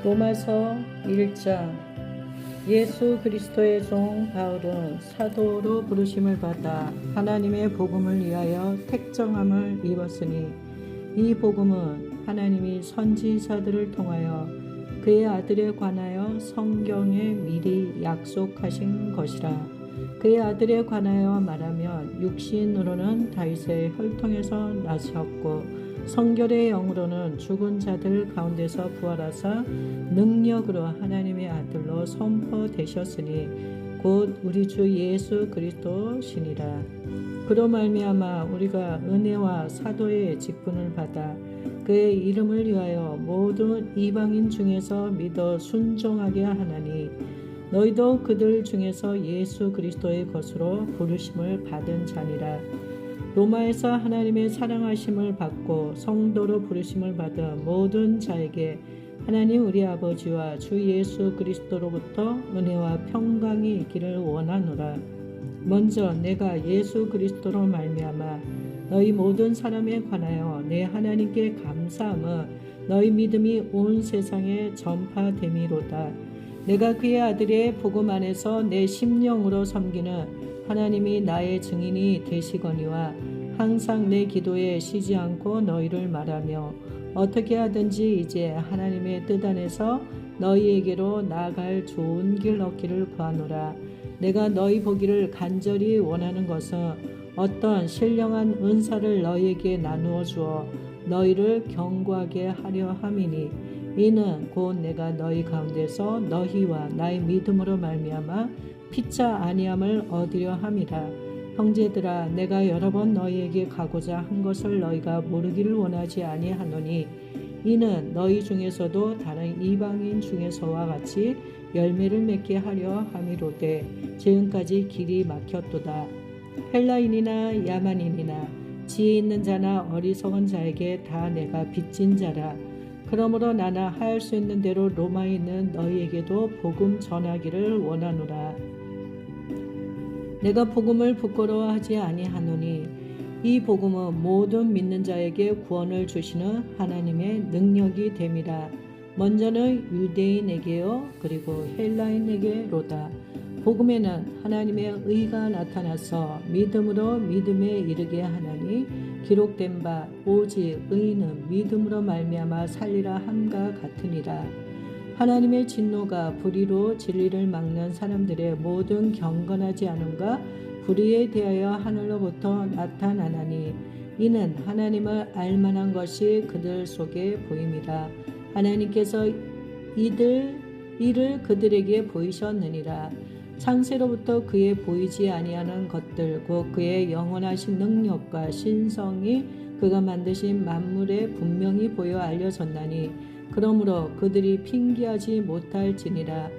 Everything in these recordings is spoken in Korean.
로마서 1장. 예수 그리스도의 종 바울은 사도로 부르심을 받아 하나님의 복음을 위하여 택정함을 입었으니, 이 복음은 하나님이 선지자들을 통하여 그의 아들에 관하여 성경에 미리 약속하신 것이라. 그의 아들에 관하여 말하면 육신으로는 다윗의 혈통에서 나셨고 성결의 영으로는 죽은 자들 가운데서 부활하사 능력으로 하나님의 아들로 선포되셨으니 곧 우리 주 예수 그리스도시니라. 그로 말미암아 우리가 은혜와 사도의 직분을 받아 그의 이름을 위하여 모든 이방인 중에서 믿어 순종하게 하나니, 너희도 그들 중에서 예수 그리스도의 것으로 부르심을 받은 자니라. 로마에서 하나님의 사랑하심을 받고 성도로 부르심을 받은 모든 자에게 하나님 우리 아버지와 주 예수 그리스도로부터 은혜와 평강이 있기를 원하노라. 먼저 내가 예수 그리스도로 말미암아 너희 모든 사람에 관하여 내 하나님께 감사함은 너희 믿음이 온 세상에 전파됨이로다. 내가 그의 아들의 복음 안에서 내 심령으로 섬기는 하나님이 나의 증인이 되시거니와 항상 내 기도에 쉬지 않고 너희를 말하며 어떻게 하든지 이제 하나님의 뜻 안에서 너희에게로 나아갈 좋은 길 얻기를 구하노라. 내가 너희 보기를 간절히 원하는 것은 어떤 신령한 은사를 너희에게 나누어 주어 너희를 견고하게 하려 함이니, 이는 곧 내가 너희 가운데서 너희와 나의 믿음으로 말미암아 피차 아니함을 얻으려 함이라. 형제들아, 내가 여러 번 너희에게 가고자 한 것을 너희가 모르기를 원하지 아니하노니, 이는 너희 중에서도 다른 이방인 중에서와 같이 열매를 맺게 하려 함이로되 지금까지 길이 막혔도다. 헬라인이나 야만인이나 지혜 있는 자나 어리석은 자에게 다 내가 빚진 자라. 그러므로 나나 할 수 있는 대로 로마에 있는 너희에게도 복음 전하기를 원하노라. 내가 복음을 부끄러워하지 아니하노니, 이 복음은 모든 믿는 자에게 구원을 주시는 하나님의 능력이 됨이라. 먼저는 유대인에게요, 그리고 헬라인에게로다. 복음에는 하나님의 의가 나타나서 믿음으로 믿음에 이르게 하나니, 기록된 바 오직 의인은 믿음으로 말미암아 살리라 함과 같으니라. 하나님의 진노가 불의로 진리를 막는 사람들의 모든 경건하지 않음과 불의에 대하여 하늘로부터 나타나나니, 이는 하나님을 알만한 것이 그들 속에 보임이라. 하나님께서 이를 그들에게 보이셨느니라. 창세로부터 그의 보이지 아니하는 것들 곧 그의 영원하신 능력과 신성이 그가 만드신 만물에 분명히 보여 알려졌나니, 그러므로 그들이 핑계하지 못할지니라.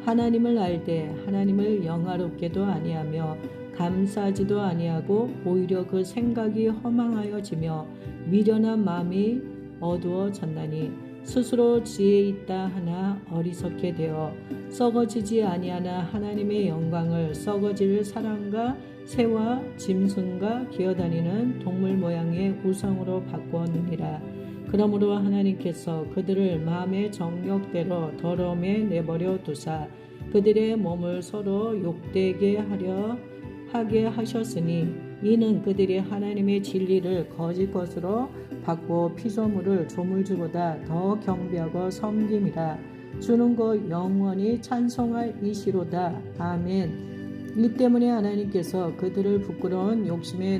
하나님을 알되 하나님을 영화롭게도 아니하며 감사하지도 아니하고 오히려 그 생각이 허망하여지며 미련한 마음이 어두워졌나니, 스스로 지혜 있다 하나 어리석게 되어 썩어지지 아니하나 하나님의 영광을 썩어질 사람과 새와 짐승과 기어다니는 동물 모양의 우상으로 바꾸었느니라. 그러므로 하나님께서 그들을 마음의 정욕대로 더러움에 내버려 두사 그들의 몸을 서로 욕되게 하게 하셨으니, 이는 그들이 하나님의 진리를 거짓 것으로 바꾸어 피조물을 조물주보다 더 경배하고 섬김이라. 주는 것 영원히 찬송할 이시로다. 아멘. 이 때문에 하나님께서 그들을 부끄러운 욕심에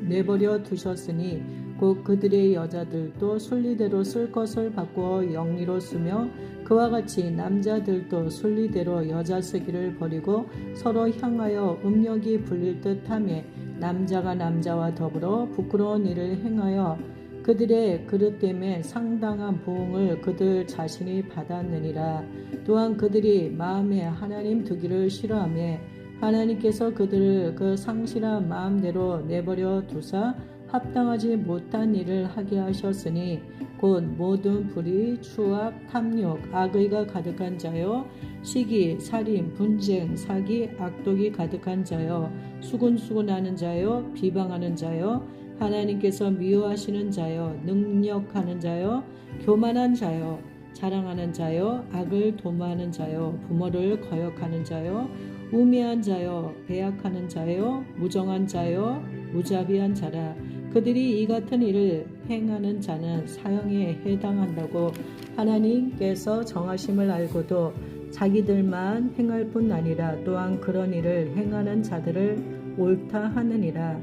내버려 두셨으니, 곧 그들의 여자들도 순리대로 쓸 것을 바꾸어 영리로 쓰며 그와 같이 남자들도 순리대로 여자 쓰기를 버리고 서로 향하여 음욕이 불릴 듯하며 남자가 남자와 더불어 부끄러운 일을 행하여 그들의 그릇됨에 상당한 보응을 그들 자신이 받았느니라. 또한 그들이 마음에 하나님 두기를 싫어하며 하나님께서 그들을 그 상실한 마음대로 내버려 두사 합당하지 못한 일을 하게 하셨으니, 곧 모든 불의, 추악, 탐욕, 악의가 가득한 자요, 시기, 살인, 분쟁, 사기, 악독이 가득한 자요, 수군수군하는 자요, 비방하는 자요, 하나님께서 미워하시는 자요, 능력하는 자요, 교만한 자요, 자랑하는 자요, 악을 도모하는 자요, 부모를 거역하는 자요, 우매한 자요, 배약하는 자요, 무정한 자요, 무자비한 자라. 그들이 이 같은 일을 행하는 자는 사형에 해당한다고 하나님께서 정하심을 알고도 자기들만 행할 뿐 아니라 또한 그런 일을 행하는 자들을 옳다 하느니라.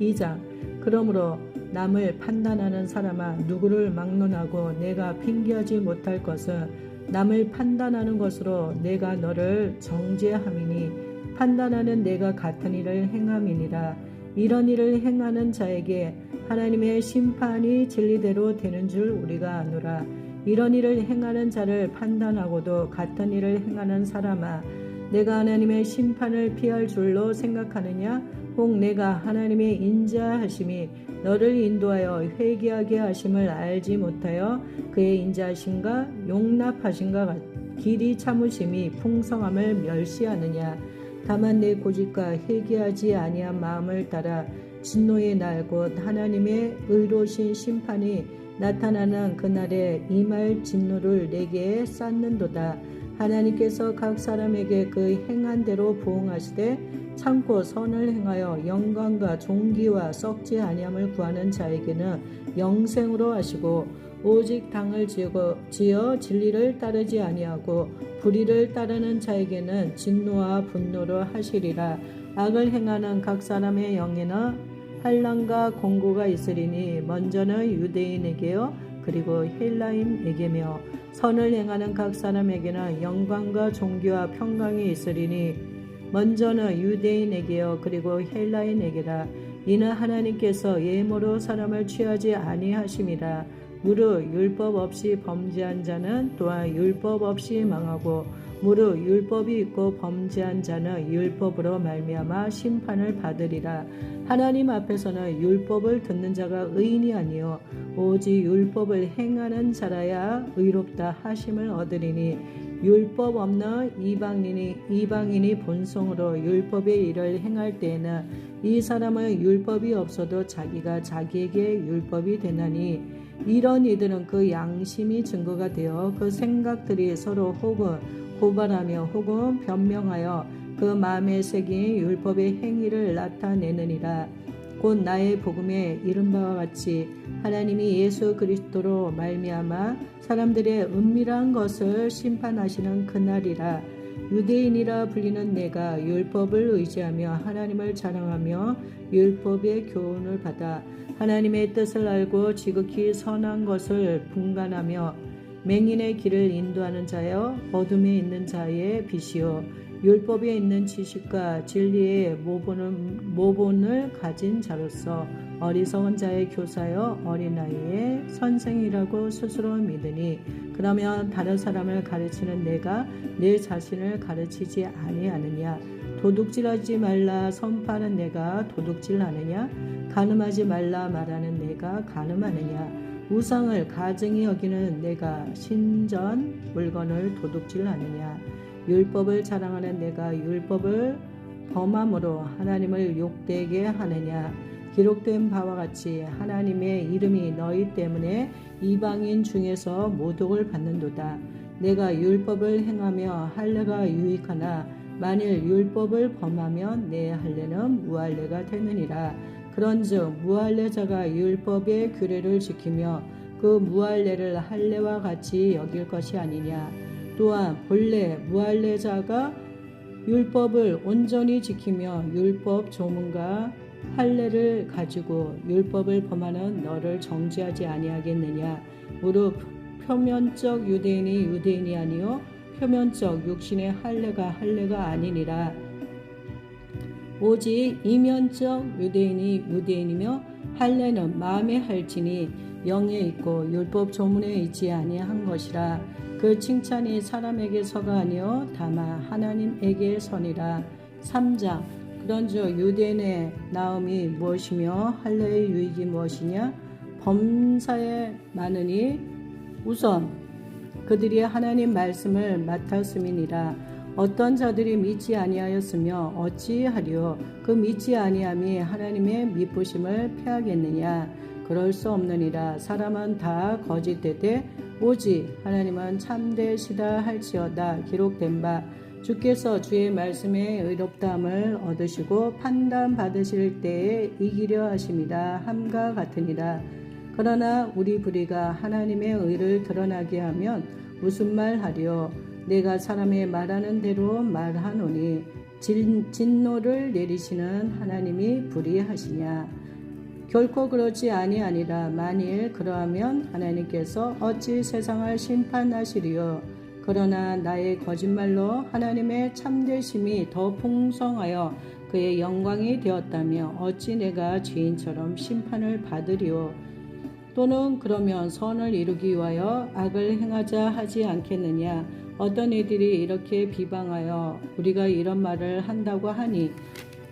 2장. 그러므로 남을 판단하는 사람아, 누구를 막론하고 내가 핑계하지 못할 것은 남을 판단하는 것으로 내가 너를 정죄함이니 판단하는 내가 같은 일을 행함이니라. 이런 일을 행하는 자에게 하나님의 심판이 진리대로 되는 줄 우리가 아노라. 이런 일을 행하는 자를 판단하고도 같은 일을 행하는 사람아, 내가 하나님의 심판을 피할 줄로 생각하느냐? 혹 내가 하나님의 인자하심이 너를 인도하여 회개하게 하심을 알지 못하여 그의 인자하심과 용납하심과 길이 참으심이 풍성함을 멸시하느냐? 다만 내 고집과 회개하지 아니한 마음을 따라 진노의 날 곧 하나님의 의로우신 심판이 나타나는 그날에 임할 진노를 내게 쌓는도다. 하나님께서 각 사람에게 그 행한 대로 부응하시되 참고 선을 행하여 영광과 존귀와 썩지 아니함을 구하는 자에게는 영생으로 하시고, 오직 당을 지어 진리를 따르지 아니하고 불의를 따르는 자에게는 진노와 분노로 하시리라. 악을 행하는 각 사람의 영에는 환난과 공고가 있으리니 먼저는 유대인에게요 그리고 헬라인에게며, 선을 행하는 각 사람에게는 영광과 존귀와 평강이 있으리니 먼저는 유대인에게요 그리고 헬라인에게라. 이는 하나님께서 예모로 사람을 취하지 아니하심이라. 무릇 율법 없이 범죄한 자는 또한 율법 없이 망하고, 무릇 율법이 있고 범죄한 자는 율법으로 말미암아 심판을 받으리라. 하나님 앞에서는 율법을 듣는 자가 의인이 아니요 오직 율법을 행하는 자라야 의롭다 하심을 얻으리니, 율법 없는 이방인이 본성으로 율법의 일을 행할 때에는 이 사람은 율법이 없어도 자기가 자기에게 율법이 되나니, 이런 이들은 그 양심이 증거가 되어 그 생각들이 서로 혹은 고발하며 혹은 변명하여 그 마음에 새긴 율법의 행위를 나타내느니라. 곧 나의 복음에 이른 바와 같이 하나님이 예수 그리스도로 말미암아 사람들의 은밀한 것을 심판하시는 그날이라. 유대인이라 불리는 내가 율법을 의지하며 하나님을 자랑하며 율법의 교훈을 받아 하나님의 뜻을 알고 지극히 선한 것을 분간하며 맹인의 길을 인도하는 자여 어둠에 있는 자의 빛이요 율법에 있는 지식과 진리의 모본을 가진 자로서 어리석은 자의 교사여 어린아이의 선생이라고 스스로 믿으니, 그러면 다른 사람을 가르치는 내가 내 자신을 가르치지 아니하느냐? 도둑질하지 말라 선포하는 내가 도둑질하느냐? 간음하지 말라 말하는 내가 간음하느냐? 우상을 가증히 여기는 내가 신전 물건을 도둑질하느냐? 율법을 자랑하는 내가 율법을 범함으로 하나님을 욕되게 하느냐? 기록된 바와 같이 하나님의 이름이 너희 때문에 이방인 중에서 모독을 받는도다. 내가 율법을 행하며 할례가 유익하나 만일 율법을 범하면 내 할례는 무할례가 되느니라. 그런즉 무할례자가 율법의 규례를 지키며 그 무할례를 할례와 같이 여길 것이 아니냐. 또한 본래 무할례자가 율법을 온전히 지키며 율법 조문과 할례를 가지고 율법을 범하는 너를 정죄하지 아니하겠느냐. 무릇 표면적 유대인이 유대인이 아니요 표면적 육신의 할례가 아니니라. 오직 이면적 유대인이 유대인이며 할례는 마음에 할지니 영에 있고 율법 조문에 있지 아니한 것이라. 그 칭찬이 사람에게서가 아니요 다만 하나님에게 선이라. 3장. 그런즉 유대인의 나음이 무엇이며 할례의 유익이 무엇이냐? 범사에 많으니 우선 그들이 하나님 말씀을 맡았음이니라. 어떤 자들이 믿지 아니하였으며 어찌하리요? 그 믿지 아니함이 하나님의 미쁘심을 패하겠느냐? 그럴 수 없느니라. 사람은 다 거짓되되 오직 하나님은 참되시다 할지어다 기록된 바 주께서 주의 말씀에 의롭다함을 얻으시고 판단 받으실 때에 이기려 하심이라 함과 같으니라. 그러나 우리 불의가 하나님의 의를 드러나게 하면 무슨 말 하리요? 내가 사람의 말하는 대로 말하노니 진노를 내리시는 하나님이 불의하시냐? 결코 그렇지 아니하니라. 만일 그러하면 하나님께서 어찌 세상을 심판하시리요? 그러나 나의 거짓말로 하나님의 참되심이 더 풍성하여 그의 영광이 되었다며 어찌 내가 죄인처럼 심판을 받으리요? 또는 그러면 선을 이루기 위하여 악을 행하자 하지 않겠느냐? 어떤 이들이 이렇게 비방하여 우리가 이런 말을 한다고 하니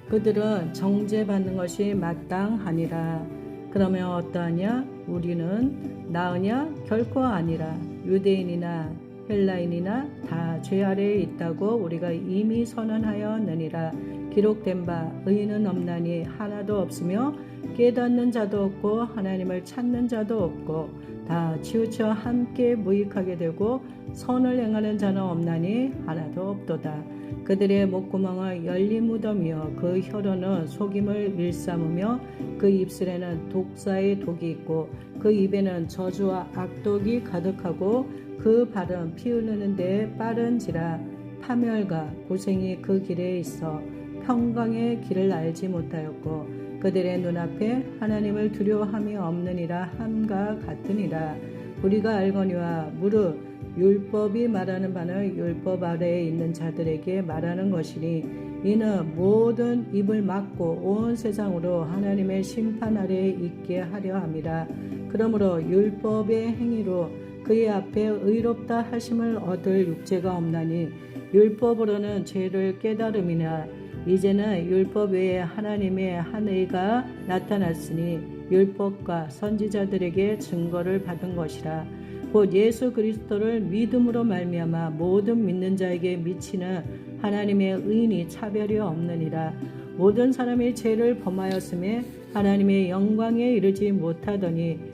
그들은 정죄받는 것이 마땅하니라. 그러면 어떠하냐? 우리는 나으냐? 결코 아니라. 유대인이나 헬라인이나 다 죄 아래에 있다고 우리가 이미 선언하였느니라. 기록된 바 의인은 없나니 하나도 없으며 깨닫는 자도 없고 하나님을 찾는 자도 없고 다 치우쳐 함께 무익하게 되고 선을 행하는 자는 없나니 하나도 없도다. 그들의 목구멍은 열린 무덤이요 그 혀로는 속임을 일삼으며 그 입술에는 독사의 독이 있고 그 입에는 저주와 악독이 가득하고 그 발은 피 흐르는 데에 빠른지라. 파멸과 고생이 그 길에 있어 평강의 길을 알지 못하였고 그들의 눈앞에 하나님을 두려워함이 없느니라 함과 같으니라. 우리가 알거니와 무릇 율법이 말하는 바는 율법 아래에 있는 자들에게 말하는 것이니 이는 모든 입을 막고 온 세상으로 하나님의 심판 아래에 있게 하려 함이라. 그러므로 율법의 행위로 그의 앞에 의롭다 하심을 얻을 육체가 없나니 율법으로는 죄를 깨달음이나 이제는 율법 외에 하나님의 한 의가 나타났으니 율법과 선지자들에게 증거를 받은 것이라. 곧 예수 그리스도를 믿음으로 말미암아 모든 믿는 자에게 미치는 하나님의 의인이 차별이 없느니라. 모든 사람이 죄를 범하였음에 하나님의 영광에 이르지 못하더니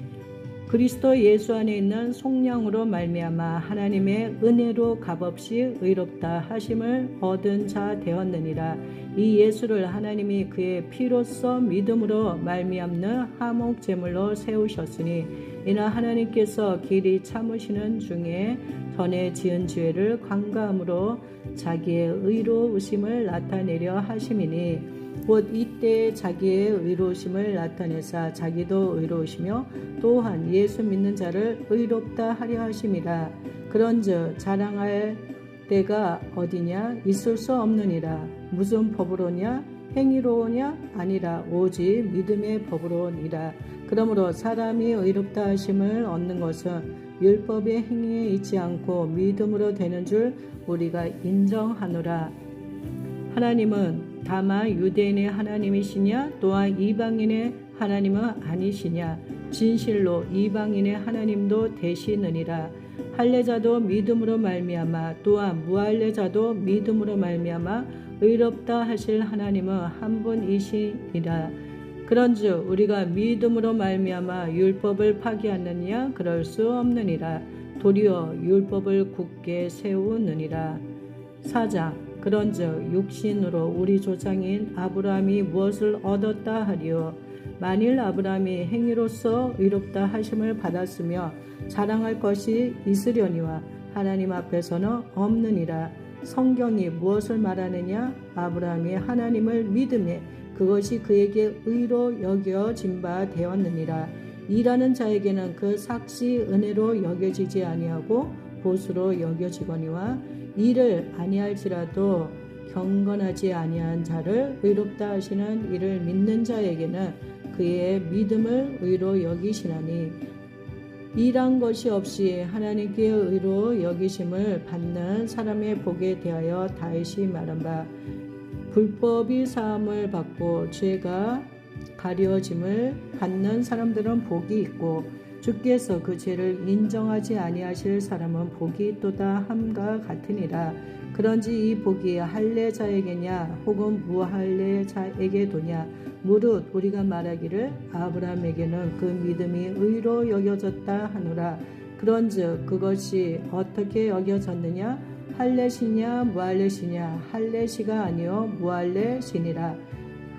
그리스도 예수 안에 있는 속량으로 말미암아 하나님의 은혜로 값없이 의롭다 하심을 얻은 자 되었느니라. 이 예수를 하나님이 그의 피로써 믿음으로 말미암는 화목 제물로 세우셨으니 이는 하나님께서 길이 참으시는 중에 전에 지은 죄를 관가함으로 자기의 의로우심을 나타내려 하심이니 곧 이때 자기의 의로우심을 나타내사 자기도 의로우시며 또한 예수 믿는 자를 의롭다 하려 하심이라. 그런즉 자랑할 때가 어디냐? 있을 수 없느니라. 무슨 법으로냐? 행위로냐? 아니라 오직 믿음의 법으로니라. 그러므로 사람이 의롭다 하심을 얻는 것은 율법의 행위에 있지 않고 믿음으로 되는 줄 우리가 인정하노라. 하나님은 다만 유대인의 하나님이시냐? 또한 이방인의 하나님은 아니시냐? 진실로 이방인의 하나님도 되시느니라. 할례자도 믿음으로 말미암아 또한 무할례자도 믿음으로 말미암아 의롭다 하실 하나님은 한 분이시니라. 그런즉 우리가 믿음으로 말미암아 율법을 파기하느냐? 그럴 수 없느니라. 도리어 율법을 굳게 세우느니라. 4장 그런즉 육신으로 우리 조상인 아브라함이 무엇을 얻었다 하리요? 만일 아브라함이 행위로서 의롭다 하심을 받았으며 자랑할 것이 있으려니와 하나님 앞에서는 없느니라. 성경이 무엇을 말하느냐? 아브라함이 하나님을 믿음에 그것이 그에게 의로 여겨진 바 되었느니라. 일하는 자에게는 그 삭시 은혜로 여겨지지 아니하고 보수로 여겨지거니와 일을 아니할지라도 경건하지 아니한 자를 의롭다 하시는 이를 믿는 자에게는 그의 믿음을 의로 여기시나니 일한 것이 없이 하나님께 의로 여기심을 받는 사람의 복에 대하여 다윗이 말한 바 불법이 사함을 받고 죄가 가려짐을 받는 사람들은 복이 있고 주께서 그 죄를 인정하지 아니하실 사람은 복이 있도다 함과 같으니라. 그런지 이 복이 할례자에게냐 혹은 무할례자에게도냐? 무릇 우리가 말하기를 아브라함에게는 그 믿음이 의로 여겨졌다 하노라. 그런즉 그것이 어떻게 여겨졌느냐? 할례시냐 무할례시냐? 할례시가 아니요 무할례시니라.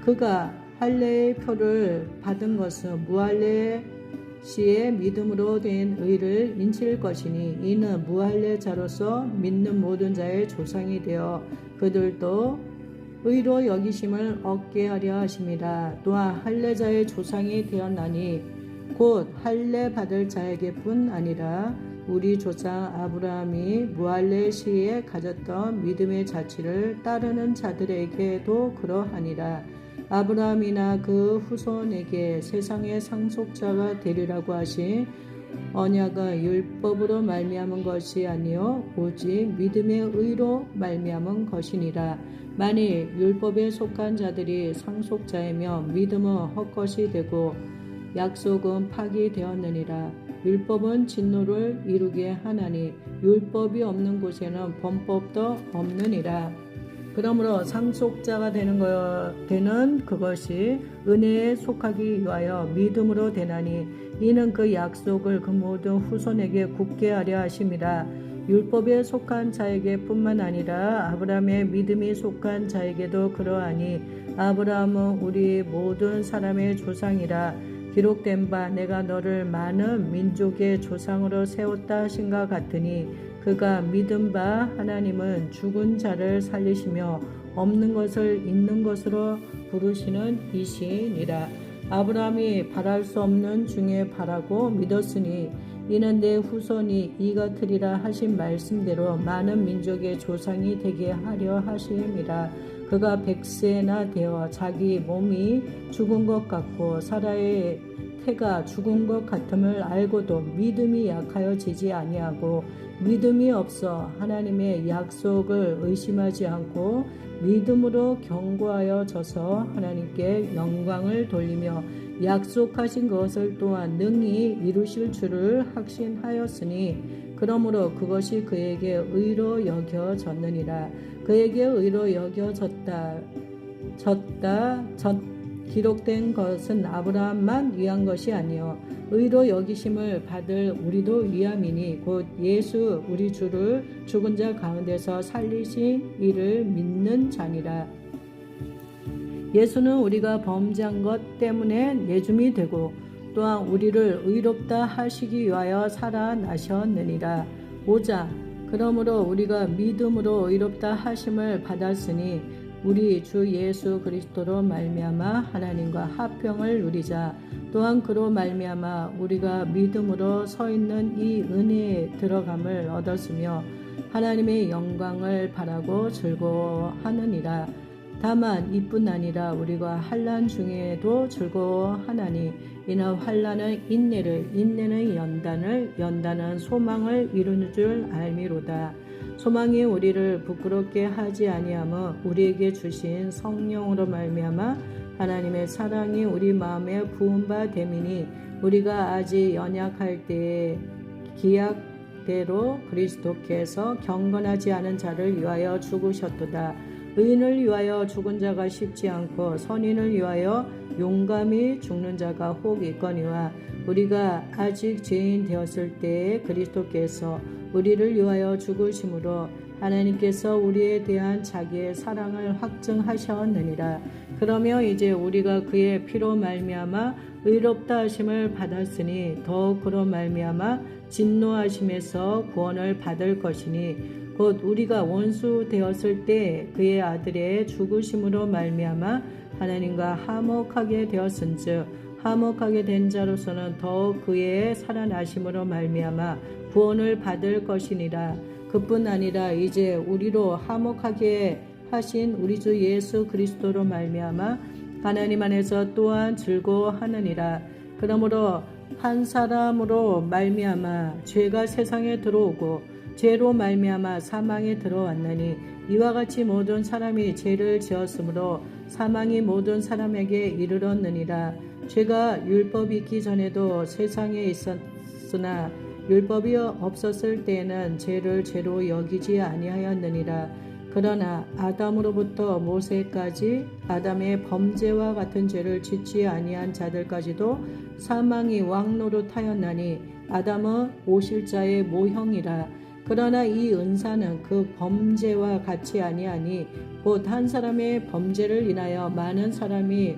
그가 할례의 표를 받은 것은 무할례시의 믿음으로 된 의를 인칠 것이니 이는 무할례자로서 믿는 모든 자의 조상이 되어 그들도 의로 여기심을 얻게 하려 하심이라. 또한 할례자의 조상이 되었나니 곧 할례 받을 자에게뿐 아니라 우리 조상 아브라함이 무할례 시에 가졌던 믿음의 자취를 따르는 자들에게도 그러하니라. 아브라함이나 그 후손에게 세상의 상속자가 되리라고 하신 언약은 율법으로 말미암은 것이 아니요 오직 믿음의 의로 말미암은 것이니라. 만일 율법에 속한 자들이 상속자이며 믿음은 헛것이 되고 약속은 파기되었느니라. 율법은 진노를 이루게 하나니 율법이 없는 곳에는 범법도 없느니라. 그러므로 상속자가 되는 그것이 은혜에 속하기 위하여 믿음으로 되나니 이는 그 약속을 그 모든 후손에게 굳게 하려 하심이라. 율법에 속한 자에게 뿐만 아니라 아브라함의 믿음이 속한 자에게도 그러하니 아브라함은 우리 모든 사람의 조상이라. 기록된 바 내가 너를 많은 민족의 조상으로 세웠다 하신가 같으니 그가 믿은 바 하나님은 죽은 자를 살리시며 없는 것을 있는 것으로 부르시는 이시니라. 아브라함이 바랄 수 없는 중에 바라고 믿었으니 이는 내 후손이 이같으리라 하신 말씀대로 많은 민족의 조상이 되게 하려 하심이라. 그가 100세나 되어 자기 몸이 죽은 것 같고 사라의 태가 죽은 것 같음을 알고도 믿음이 약하여지지 아니하고 믿음이 없어 하나님의 약속을 의심하지 않고 믿음으로 견고하여 져서 하나님께 영광을 돌리며 약속하신 것을 또한 능히 이루실 줄을 확신하였으니 그러므로 그것이 그에게 의로 여겨졌느니라. 그에게 의로 여겨졌다 기록된 것은 아브라함만 위한 것이 아니요 의로 여기심을 받을 우리도 위함이니 곧 예수 우리 주를 죽은 자 가운데서 살리신 이를 믿는 자니라. 예수는 우리가 범죄한 것 때문에 내줌이 되고 또한 우리를 의롭다 하시기 위하여 살아나셨느니라. 5자 그러므로 우리가 믿음으로 의롭다 하심을 받았으니 우리 주 예수 그리스도로 말미암아 하나님과 화평을 누리자. 또한 그로 말미암아 우리가 믿음으로 서 있는 이 은혜에 들어감을 얻었으며 하나님의 영광을 바라고 즐거워하느니라. 다만 이뿐 아니라 우리가 환난 중에도 즐거워하나니 이는 환난은 인내를 인내는 연단을 연단은 소망을 이루는 줄 알미로다. 소망이 우리를 부끄럽게 하지 아니하며 우리에게 주신 성령으로 말미암아 하나님의 사랑이 우리 마음에 부은 바 됨이니 우리가 아직 연약할 때에 기약대로 그리스도께서 경건하지 않은 자를 위하여 죽으셨도다. 의인을 위하여 죽은 자가 쉽지 않고 선인을 위하여 용감히 죽는 자가 혹 있거니와 우리가 아직 죄인 되었을 때에 그리스도께서 우리를 위하여 죽으심으로 하나님께서 우리에 대한 자기의 사랑을 확증하셨느니라. 그러며 이제 우리가 그의 피로 말미암아 의롭다 하심을 받았으니 더욱 그로 말미암아 진노하심에서 구원을 받을 것이니 곧 우리가 원수 되었을 때 그의 아들의 죽으심으로 말미암아 하나님과 화목하게 되었은즉 화목하게 된 자로서는 더욱 그의 살아나심으로 말미암아 구원을 받을 것이니라. 그뿐 아니라 이제 우리로 화목하게 하신 우리 주 예수 그리스도로 말미암아 하나님 안에서 또한 즐거워하느니라. 그러므로 한 사람으로 말미암아 죄가 세상에 들어오고 죄로 말미암아 사망에 들어왔나니 이와 같이 모든 사람이 죄를 지었으므로 사망이 모든 사람에게 이르렀느니라. 죄가 율법이 있기 전에도 세상에 있었으나 율법이 없었을 때에는 죄를 죄로 여기지 아니하였느니라. 그러나 아담으로부터 모세까지 아담의 범죄와 같은 죄를 짓지 아니한 자들까지도 사망이 왕노릇하였나니 아담은 오실 자의 모형이라. 그러나 이 은사는 그 범죄와 같이 아니하니 곧 한 사람의 범죄를 인하여 많은 사람이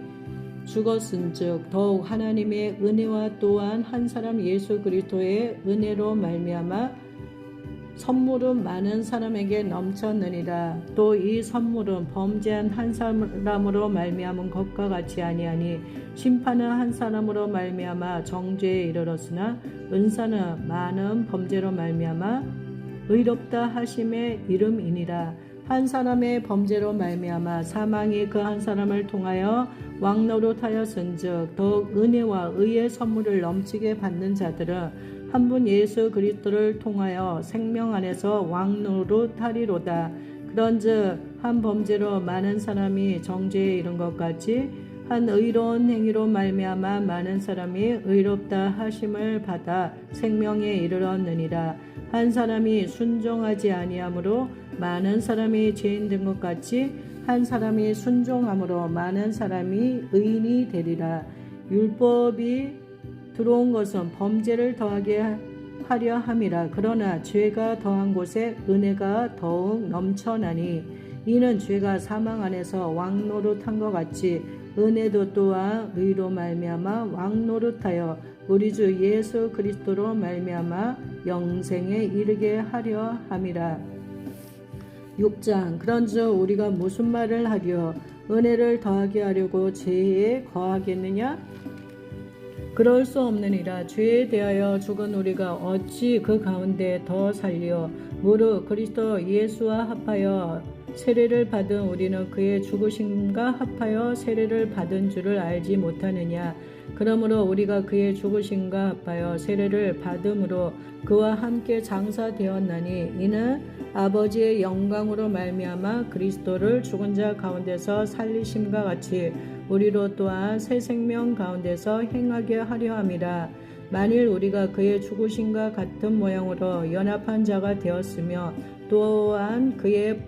죽었은즉 더욱 하나님의 은혜와 또한 한 사람 예수 그리스도의 은혜로 말미암아 선물은 많은 사람에게 넘쳤느니라. 또 이 선물은 범죄한 한 사람으로 말미암은 것과 같이 아니하니 심판은 한 사람으로 말미암아 정죄에 이르렀으나 은사는 많은 범죄로 말미암아 의롭다 하심의 이름이니라. 한 사람의 범죄로 말미암아 사망이 그 한 사람을 통하여 왕노릇하였은즉 더욱 은혜와 의의 선물을 넘치게 받는 자들은 한 분 예수 그리스도를 통하여 생명 안에서 왕노릇하리로다. 그런즉 한 범죄로 많은 사람이 정죄에 이른 것 같이 한 의로운 행위로 말미암아 많은 사람이 의롭다 하심을 받아 생명에 이르렀느니라. 한 사람이 순종하지 아니하므로 많은 사람이 죄인 된 것 같이 한 사람이 순종함으로 많은 사람이 의인이 되리라. 율법이 들어온 것은 범죄를 더하게 하려 함이라. 그러나 죄가 더한 곳에 은혜가 더욱 넘쳐나니 이는 죄가 사망 안에서 왕노릇한 것 같이 은혜도 또한 의로 말미암아 왕노릇하여 우리 주 예수 그리스도로 말미암아 영생에 이르게 하려 함이라. 6장 그런즉 우리가 무슨 말을 하려 은혜를 더하게 하려고 죄에 거하겠느냐? 그럴 수 없느니라. 죄에 대하여 죽은 우리가 어찌 그 가운데 더 살리어 무릇 그리스도 예수와 합하여 세례를 받은 우리는 그의 죽으심과 합하여 세례를 받은 줄을 알지 못하느냐. 그러므로 우리가 그의 죽으심과 합하여 세례를 받음으로 그와 함께 장사되었나니 이는 아버지의 영광으로 말미암아 그리스도를 죽은 자 가운데서 살리심과 같이 우리로 또한 새 생명 가운데서 행하게 하려 함이라. 만일 우리가 그의 죽으심과 같은 모양으로 연합한 자가 되었으며 또한 그의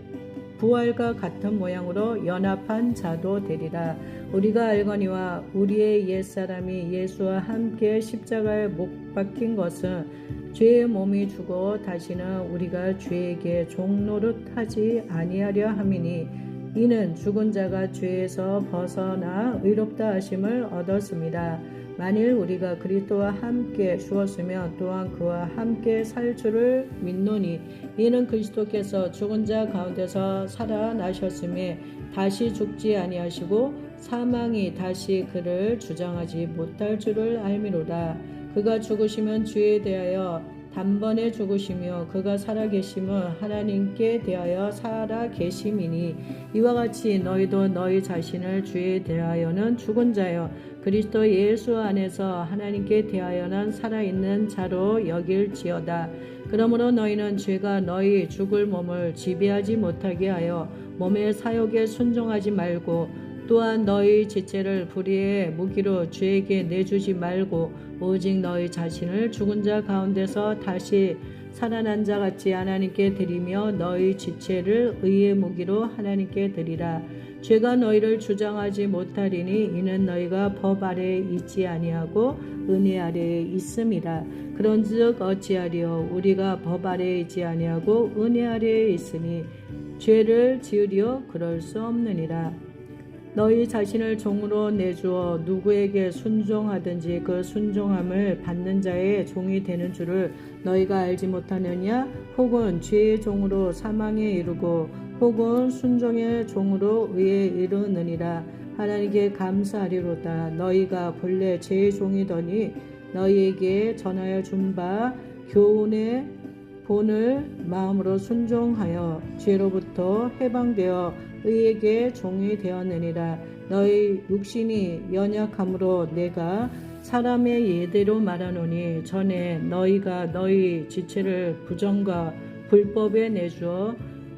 부활과 같은 모양으로 연합한 자도 되리라. 우리가 알거니와 우리의 옛사람이 예수와 함께 십자가에 못 박힌 것은 죄의 몸이 죽어 다시는 우리가 죄에게 종노릇하지 아니하려 함이니 이는 죽은 자가 죄에서 벗어나 의롭다 하심을 얻었습니다. 만일 우리가 그리스도와 함께 죽었으면 또한 그와 함께 살 줄을 믿노니 이는 그리스도께서 죽은 자 가운데서 살아나셨음에 다시 죽지 아니하시고 사망이 다시 그를 주장하지 못할 줄을 알미로다. 그가 죽으시면 죄에 대하여 단번에 죽으시며 그가 살아계심은 하나님께 대하여 살아계심이니 이와 같이 너희도 너희 자신을 죄에 대하여는 죽은 자여 그리스도 예수 안에서 하나님께 대하여는 살아있는 자로 여길지어다. 그러므로 너희는 죄가 너희 죽을 몸을 지배하지 못하게 하여 몸의 사욕에 순종하지 말고 또한 너희 지체를 불의의 무기로 죄에게 내주지 말고 오직 너희 자신을 죽은 자 가운데서 다시 살아난 자 같이 하나님께 드리며 너희 지체를 의의 무기로 하나님께 드리라. 죄가 너희를 주장하지 못하리니 이는 너희가 법 아래에 있지 아니하고 은혜 아래에 있음이라. 그런즉 어찌하리요 우리가 법 아래에 있지 아니하고 은혜 아래에 있으니 죄를 지으리요 그럴 수 없느니라. 너희 자신을 종으로 내주어 누구에게 순종하든지 그 순종함을 받는 자의 종이 되는 줄을 너희가 알지 못하느냐? 혹은 죄의 종으로 사망에 이르고 혹은 순종의 종으로 의에 이르느니라. 하나님께 감사하리로다. 너희가 본래 죄의 종이더니 너희에게 전하여 준 바 교훈의 본을 마음으로 순종하여 죄로부터 해방되어 의에게 종이 되었느니라. 너희 육신이 연약함으로 내가 사람의 예대로 말하노니 전에 너희가 너희 지체를 부정과 불법에 내주어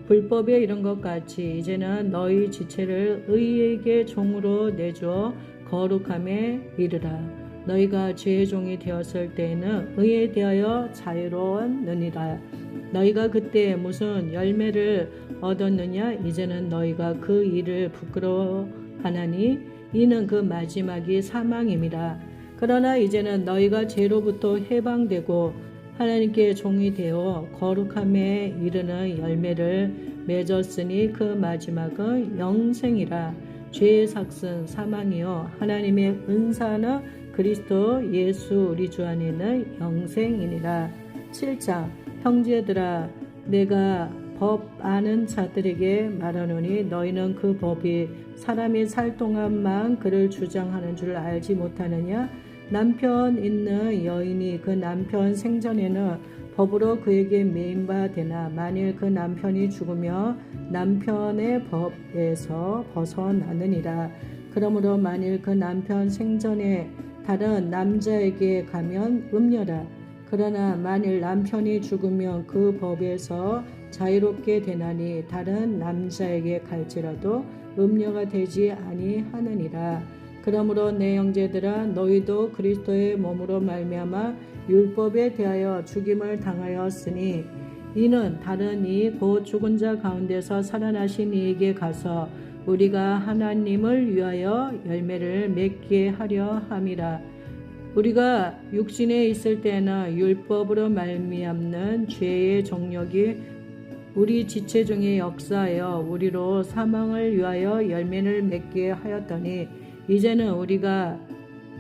불법에 이른 것 같이 이제는 너희 지체를 의에게 종으로 내주어 거룩함에 이르라. 너희가 죄의 종이 되었을 때에는 의에 대하여 자유로웠느니라. 너희가 그때 무슨 열매를 얻었느냐? 이제는 너희가 그 일을 부끄러워하나니 이는 그 마지막이 사망임이라. 그러나 이제는 너희가 죄로부터 해방되고 하나님께 종이 되어 거룩함에 이르는 열매를 맺었으니 그 마지막은 영생이라. 죄의 삭은 사망이요 하나님의 은사는 그리스도 예수 우리 주 안에는 영생이니라. 7장 형제들아 내가 법 아는 자들에게 말하노니 너희는 그 법이 사람이 살 동안만 그를 주장하는 줄 알지 못하느냐? 남편 있는 여인이 그 남편 생전에는 법으로 그에게 매인 바 되나 만일 그 남편이 죽으며 남편의 법에서 벗어나느니라. 그러므로 만일 그 남편 생전에 다른 남자에게 가면 음녀라. 그러나 만일 남편이 죽으면 그 법에서 자유롭게 되나니 다른 남자에게 갈지라도 음녀가 되지 아니하느니라. 그러므로 내 형제들아 너희도 그리스도의 몸으로 말미암아 율법에 대하여 죽임을 당하였으니 이는 다른 이 곧 죽은 자 가운데서 살아나신 이에게 가서 우리가 하나님을 위하여 열매를 맺게 하려 함이라. 우리가 육신에 있을 때는 율법으로 말미암는 죄의 정욕이 우리 지체 중에 역사하여 우리로 사망을 위하여 열매를 맺게 하였더니 이제는 우리가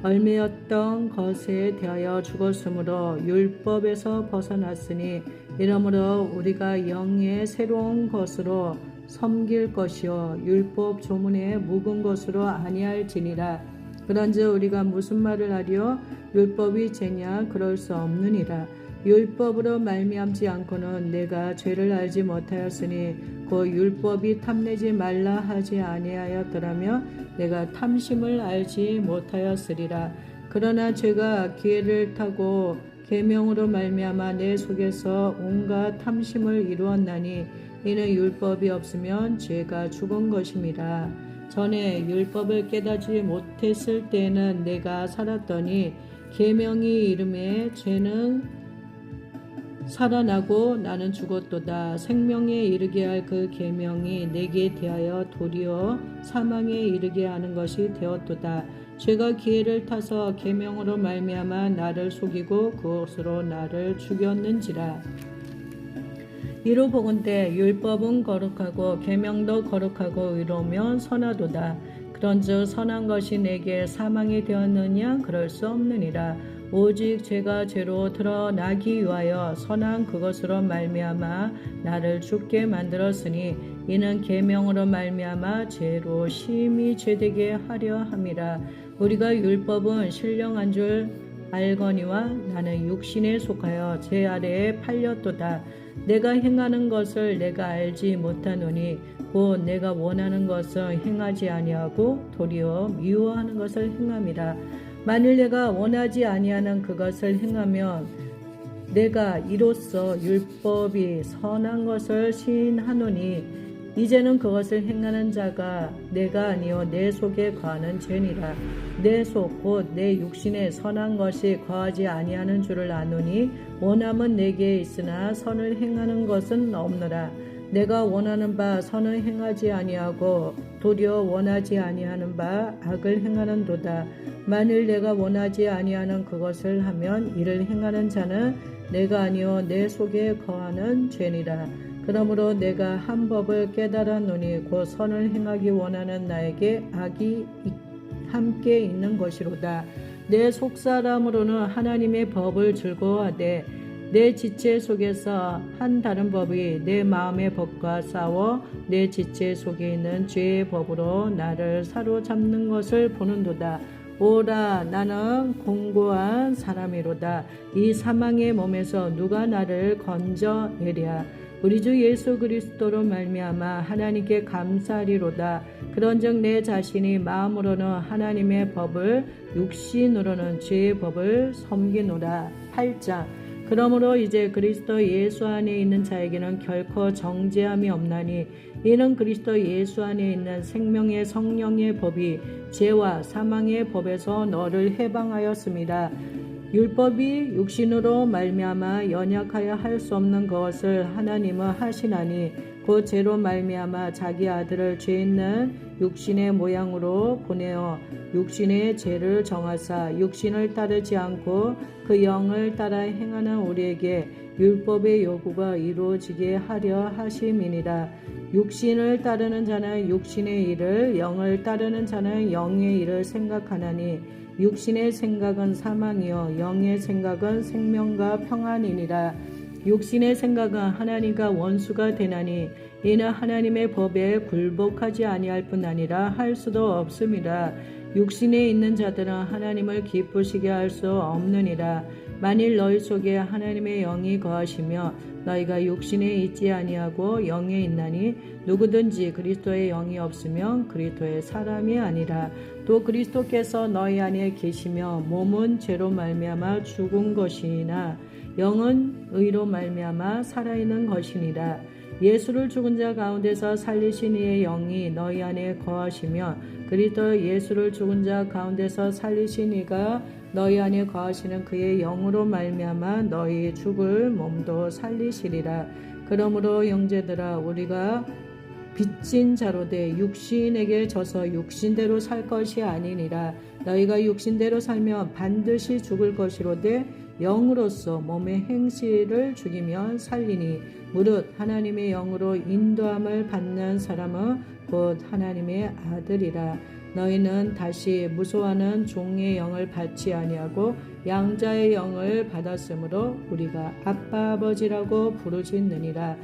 얼매였던 것에 대하여 죽었으므로 율법에서 벗어났으니 이러므로 우리가 영의 새로운 것으로 섬길 것이요 율법 조문에 묵은 것으로 아니할지니라. 그런즉 우리가 무슨 말을 하리요? 율법이 죄냐? 그럴 수 없느니라. 율법으로 말미암지 않고는 내가 죄를 알지 못하였으니 그 율법이 탐내지 말라 하지 아니하였더라면 내가 탐심을 알지 못하였으리라. 그러나 죄가 기회를 타고 계명으로 말미암아 내 속에서 온갖 탐심을 이루었나니 이는 율법이 없으면 죄가 죽은 것임이라. 전에 율법을 깨닫지 못했을 때는 내가 살았더니 계명이 이름에 죄는 살아나고 나는 죽었도다. 생명에 이르게 할 그 계명이 내게 대하여 도리어 사망에 이르게 하는 것이 되었도다. 죄가 기회를 타서 계명으로 말미암아 나를 속이고 그것으로 나를 죽였는지라. 이로 보건대 율법은 거룩하고 계명도 거룩하고 의로우면 선하도다. 그런즉 선한 것이 내게 사망이 되었느냐? 그럴 수 없느니라. 오직 죄가 죄로 드러나기 위하여 선한 그것으로 말미암아 나를 죽게 만들었으니 이는 계명으로 말미암아 죄로 심히 죄되게 하려 함이라. 우리가 율법은 신령한 줄 알거니와 나는 육신에 속하여 죄 아래에 팔렸도다. 내가 행하는 것을 내가 알지 못하노니 곧 내가 원하는 것을 행하지 아니하고 도리어 미워하는 것을 행함이라. 만일 내가 원하지 아니하는 그것을 행하면 내가 이로써 율법이 선한 것을 시인하노니 이제는 그것을 행하는 자가 내가 아니요 내 속에 거하는 죄니라. 내 속 곧 내 육신에 선한 것이 거하지 아니하는 줄을 아노니 원함은 내게 있으나 선을 행하는 것은 없노라. 내가 원하는 바 선을 행하지 아니하고 도리어 원하지 아니하는 바 악을 행하는도다. 만일 내가 원하지 아니하는 그것을 하면 이를 행하는 자는 내가 아니요 내 속에 거하는 죄니라. 그러므로 내가 한 법을 깨달았노니 곧 선을 행하기 원하는 나에게 악이 함께 있는 것이로다. 내 속사람으로는 하나님의 법을 즐거워하되 내 지체 속에서 한 다른 법이 내 마음의 법과 싸워 내 지체 속에 있는 죄의 법으로 나를 사로잡는 것을 보는도다. 오라 나는 공고한 사람이로다. 이 사망의 몸에서 누가 나를 건져내랴. 우리 주 예수 그리스도로 말미암아 하나님께 감사하리로다. 그런즉 내 자신이 마음으로는 하나님의 법을 육신으로는 죄의 법을 섬기노라. 8장 그러므로 이제 그리스도 예수 안에 있는 자에게는 결코 정죄함이 없나니 이는 그리스도 예수 안에 있는 생명의 성령의 법이 죄와 사망의 법에서 너를 해방하였습니다. 율법이 육신으로 말미암아 연약하여 할 수 없는 것을 하나님은 하시나니 곧 죄로 말미암아 자기 아들을 죄 있는 육신의 모양으로 보내어 육신의 죄를 정하사 육신을 따르지 않고 그 영을 따라 행하는 우리에게 율법의 요구가 이루어지게 하려 하심이니라. 육신을 따르는 자는 육신의 일을, 영을 따르는 자는 영의 일을 생각하나니 육신의 생각은 사망이요 영의 생각은 생명과 평안이니라. 육신의 생각은 하나님과 원수가 되나니 이는 하나님의 법에 굴복하지 아니할 뿐 아니라 할 수도 없음이라. 육신에 있는 자들은 하나님을 기쁘시게 할 수 없느니라. 만일 너희 속에 하나님의 영이 거하시며 너희가 육신에 있지 아니하고 영에 있나니 누구든지 그리스도의 영이 없으면 그리스도의 사람이 아니라. 또 그리스도께서 너희 안에 계시며 몸은 죄로 말미암아 죽은 것이나 영은 의로 말미암아 살아있는 것이니라. 예수를 죽은 자 가운데서 살리신 이의 영이 너희 안에 거하시며 그리스도 예수를 죽은 자 가운데서 살리신 이가 너희 안에 거하시는 그의 영으로 말미암아 너희 죽을 몸도 살리시리라. 그러므로 형제들아 우리가 빚진 자로 돼 육신에게 져서 육신대로 살 것이 아니니라. 너희가 육신대로 살면 반드시 죽을 것이로되 영으로서 몸의 행실을 죽이면 살리니 무릇 하나님의 영으로 인도함을 받는 사람은 곧 하나님의 아들이라. 너희는 다시 무소하는 종의 영을 받지 아니하고 양자의 영을 받았으므로 우리가 아빠 아버지라고 부르짖느니라.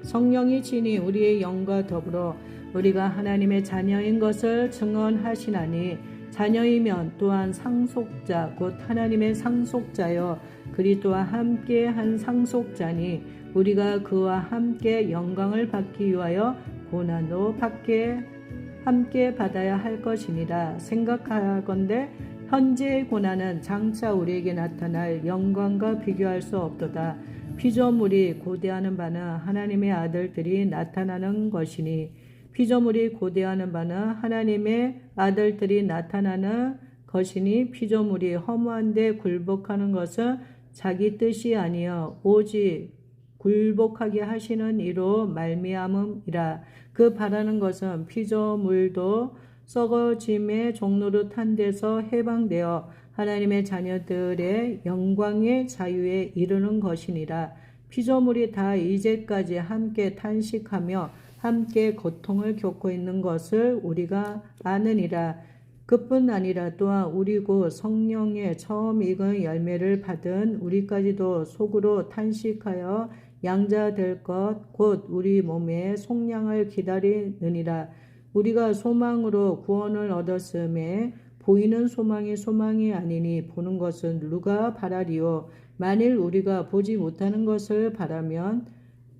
성령이 친히 우리의 영과 더불어 우리가 하나님의 자녀인 것을 증언하시나니 자녀이면 또한 상속자 곧 하나님의 상속자여 그리스도와 함께 한 상속자니 우리가 그와 함께 영광을 받기 위하여 고난도 함께 받아야 할 것이니라. 생각하건대 현재의 고난은 장차 우리에게 나타날 영광과 비교할 수 없도다. 피조물이 고대하는 바는 하나님의 아들들이 나타나는 것이니 피조물이 고대하는 바는 하나님의 아들들이 나타나는 것이니 피조물이 허무한데 굴복하는 것은 자기 뜻이 아니여 오직 굴복하게 하시는 이로 말미암음이라. 그 바라는 것은 피조물도 썩어짐의 종로로 탄 데서 해방되어 하나님의 자녀들의 영광의 자유에 이르는 것이니라. 피조물이 다 이제까지 함께 탄식하며 함께 고통을 겪고 있는 것을 우리가 아느니라. 그뿐 아니라 또한 우리고 성령의 처음 익은 열매를 받은 우리까지도 속으로 탄식하여 양자될 것 곧 우리 몸의 속량을 기다리느니라. 우리가 소망으로 구원을 얻었음에 보이는 소망이 소망이 아니니 보는 것은 누가 바라리요. 만일 우리가 보지 못하는 것을 바라면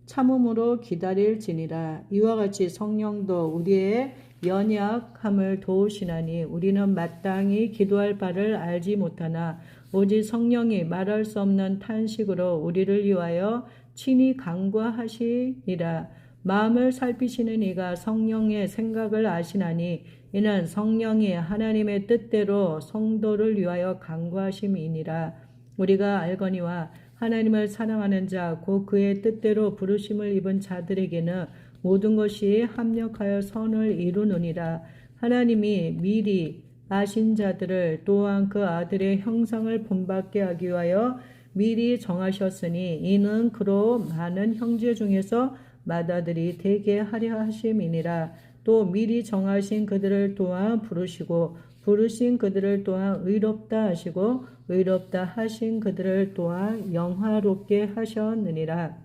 참음으로 기다릴지니라. 이와 같이 성령도 우리의 연약함을 도우시나니 우리는 마땅히 기도할 바를 알지 못하나 오직 성령이 말할 수 없는 탄식으로 우리를 위하여 친히 간구하시니라. 마음을 살피시는 이가 성령의 생각을 아시나니 이는 성령이 하나님의 뜻대로 성도를 위하여 간구하심이니라. 우리가 알거니와 하나님을 사랑하는 자 곧 그의 뜻대로 부르심을 입은 자들에게는 모든 것이 합력하여 선을 이루느니라. 하나님이 미리 아신 자들을 또한 그 아들의 형상을 본받게 하기 위하여 미리 정하셨으니 이는 그로 많은 형제 중에서 맏아들이 되게 하려 하심이니라. 또 미리 정하신 그들을 또한 부르시고 부르신 그들을 또한 의롭다 하시고 의롭다 하신 그들을 또한 영화롭게 하셨느니라.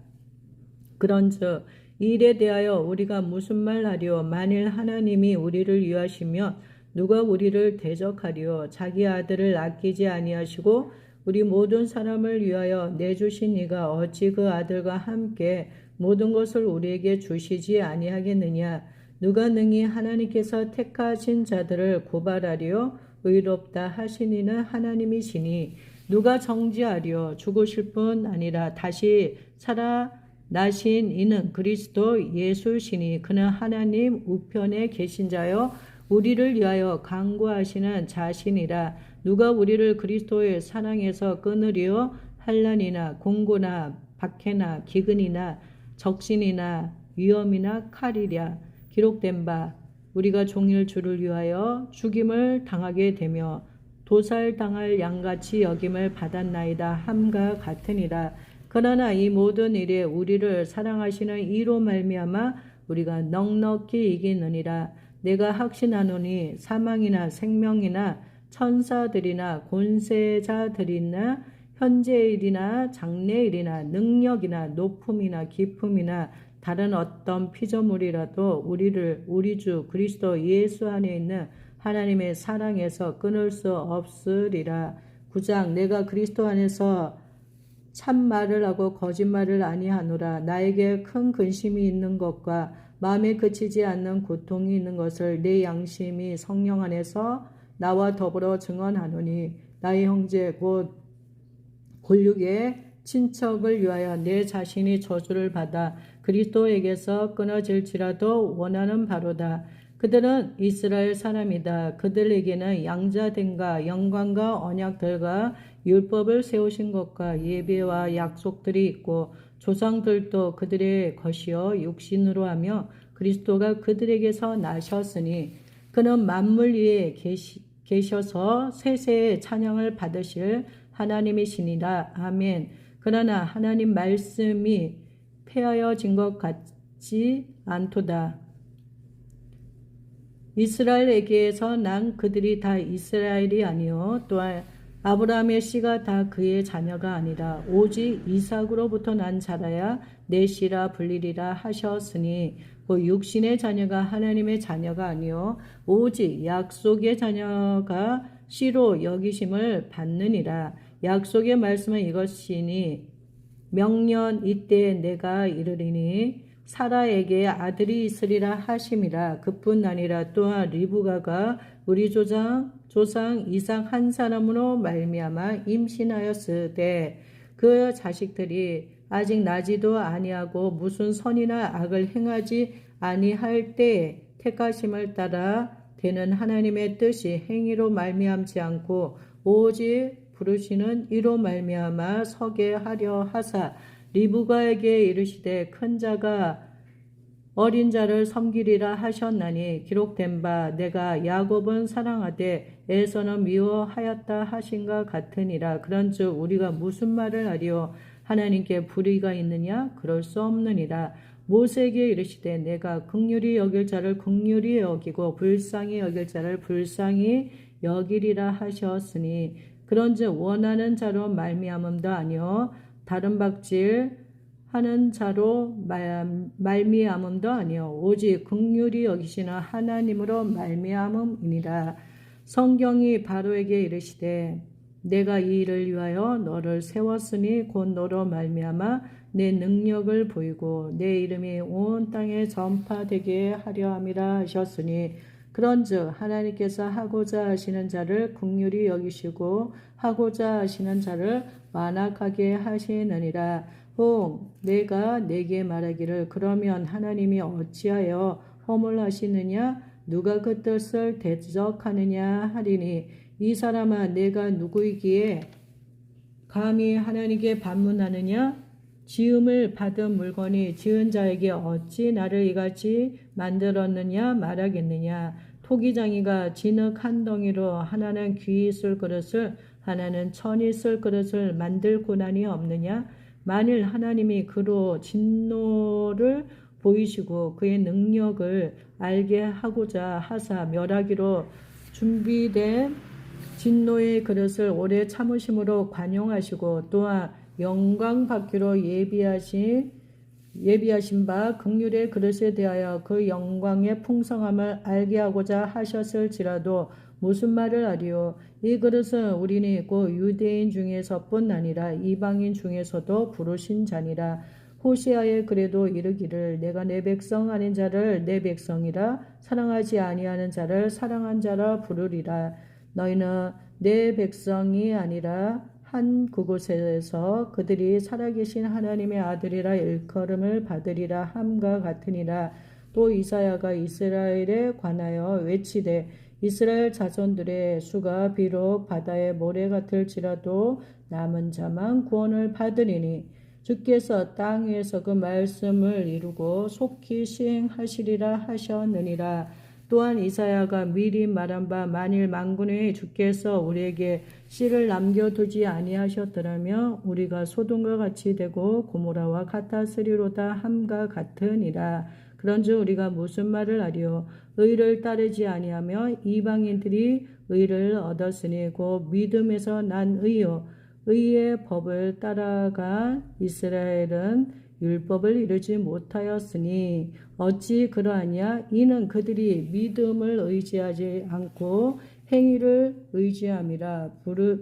그런즉 이 일에 대하여 우리가 무슨 말 하리요? 만일 하나님이 우리를 위하시면 누가 우리를 대적하리요? 자기 아들을 아끼지 아니하시고 우리 모든 사람을 위하여 내주신 이가 어찌 그 아들과 함께 모든 것을 우리에게 주시지 아니하겠느냐? 누가 능히 하나님께서 택하신 자들을 고발하리요? 의롭다 하신 이는 하나님이시니 누가 정죄하리요? 죽으실 뿐 아니라 다시 살아나신 이는 그리스도 예수시니 그는 하나님 우편에 계신 자요 우리를 위하여 간구하시는 자신이라. 누가 우리를 그리스도의 사랑에서 끊으리요? 환난이나 공고나 박해나 기근이나 적신이나 위험이나 칼이랴. 기록된 바 우리가 종일 주를 위하여 죽임을 당하게 되며 도살당할 양같이 여김을 받았나이다 함과 같으니라. 그러나 이 모든 일에 우리를 사랑하시는 이로 말미암아 우리가 넉넉히 이기느니라. 내가 확신하노니 사망이나 생명이나 천사들이나 권세자들이나 현재일이나 장래일이나 능력이나 높음이나 깊음이나 다른 어떤 피조물이라도 우리를 우리 주 그리스도 예수 안에 있는 하나님의 사랑에서 끊을 수 없으리라. 9장 내가 그리스도 안에서 참말을 하고 거짓말을 아니하노라. 나에게 큰 근심이 있는 것과 마음에 그치지 않는 고통이 있는 것을 내 양심이 성령 안에서 나와 더불어 증언하노니 나의 형제 곧 골육의 친척을 위하여 내 자신이 저주를 받아 그리스도에게서 끊어질지라도 원하는 바로다. 그들은 이스라엘 사람이다. 그들에게는 양자됨과 영광과 언약들과 율법을 세우신 것과 예배와 약속들이 있고 조상들도 그들의 것이요 육신으로 하며 그리스도가 그들에게서 나셨으니 그는 만물 위에 계셔서 세세의 찬양을 받으실 하나님이시니라. 아멘. 그러나 하나님 말씀이 폐하여진 것 같지 않도다. 이스라엘에게서 난 그들이 다 이스라엘이 아니요 또한 아브라함의 씨가 다 그의 자녀가 아니라 오직 이삭으로부터 난 자라야 내 씨라 불리리라 하셨으니 그 육신의 자녀가 하나님의 자녀가 아니요 오직 약속의 자녀가 씨로 여기심을 받느니라. 약속의 말씀은 이것이니 명년 이때 내가 이르리니 사라에게 아들이 있으리라 하심이라. 그뿐 아니라 또한 리브가가 우리 조상 이삭 한 사람으로 말미암아 임신하였으되 그 자식들이 아직 나지도 아니하고 무슨 선이나 악을 행하지 아니할 때 택하심을 따라 되는 하나님의 뜻이 행위로 말미암지 않고 오직 부르시는 이로 말미암아 서게 하려 하사 리브가에게 이르시되 큰 자가 어린 자를 섬기리라 하셨나니 기록된 바 내가 야곱은 사랑하되 에서는 미워하였다 하신가 같으니라. 그런즉 우리가 무슨 말을 하리요? 하나님께 불의가 있느냐? 그럴 수 없느니라. 모세에게 이르시되 내가 긍휼히 여길 자를 긍휼히 여기고 불쌍히 여길 자를 불쌍히 여기리라 하셨으니 그런즉 원하는 자로 말미암음도 아니요 다른 박질 하는 자로 말미암음도 아니요 오직 긍휼히 여기시는 하나님으로 말미암음이니라. 성경이 바로에게 이르시되 내가 이 일을 위하여 너를 세웠으니 곧 너로 말미암아 내 능력을 보이고 내 이름이 온 땅에 전파되게 하려 함이라 하셨으니 그런즉 하나님께서 하고자 하시는 자를 긍휼히 여기시고 하고자 하시는 자를 완악하게 하시느니라. 혹 내가 내게 말하기를 그러면 하나님이 어찌하여 허물하시느냐 누가 그 뜻을 대적하느냐 하리니 이 사람아 내가 누구이기에 감히 하나님께 반문하느냐 지음을 받은 물건이 지은 자에게 어찌 나를 이같이 만들었느냐 말하겠느냐. 토기장이가 진흙 한 덩이로 하나는 귀 있을 그릇을 하나는 천이 있을 그릇을 만들 고난이 없느냐. 만일 하나님이 그로 진노를 보이시고 그의 능력을 알게 하고자 하사 멸하기로 준비된 진노의 그릇을 오래 참으심으로 관용하시고 또한 영광 받기로 예비하신 바 긍휼의 그릇에 대하여 그 영광의 풍성함을 알게 하고자 하셨을지라도 무슨 말을 하리요? 이 그릇은 우리는 곧 유대인 중에서뿐 아니라 이방인 중에서도 부르신 자니라. 호시아에 그래도 이르기를 내가 내 백성 아닌 자를 내 백성이라 사랑하지 아니하는 자를 사랑한 자라 부르리라. 너희는 내 백성이 아니라 한 그곳에서 그들이 살아계신 하나님의 아들이라 일컬음을 받으리라 함과 같으니라. 또 이사야가 이스라엘에 관하여 외치되 이스라엘 자손들의 수가 비록 바다의 모래 같을지라도 남은 자만 구원을 받으리니 주께서 땅 위에서 그 말씀을 이루고 속히 시행하시리라 하셨느니라. 또한 이사야가 미리 말한 바 만일 만군의 주께서 우리에게 씨를 남겨두지 아니하셨더라면 우리가 소돔과 같이 되고 고모라와 같았으리로다 함과 같으니라. 그런즉 우리가 무슨 말을 하리요? 의를 따르지 아니하며 이방인들이 의를 얻었으니 곧 믿음에서 난 의요. 의의 법을 따라가 이스라엘은 율법을 이루지 못하였으니 어찌 그러하냐? 이는 그들이 믿음을 의지하지 않고 행위를 의지함이라.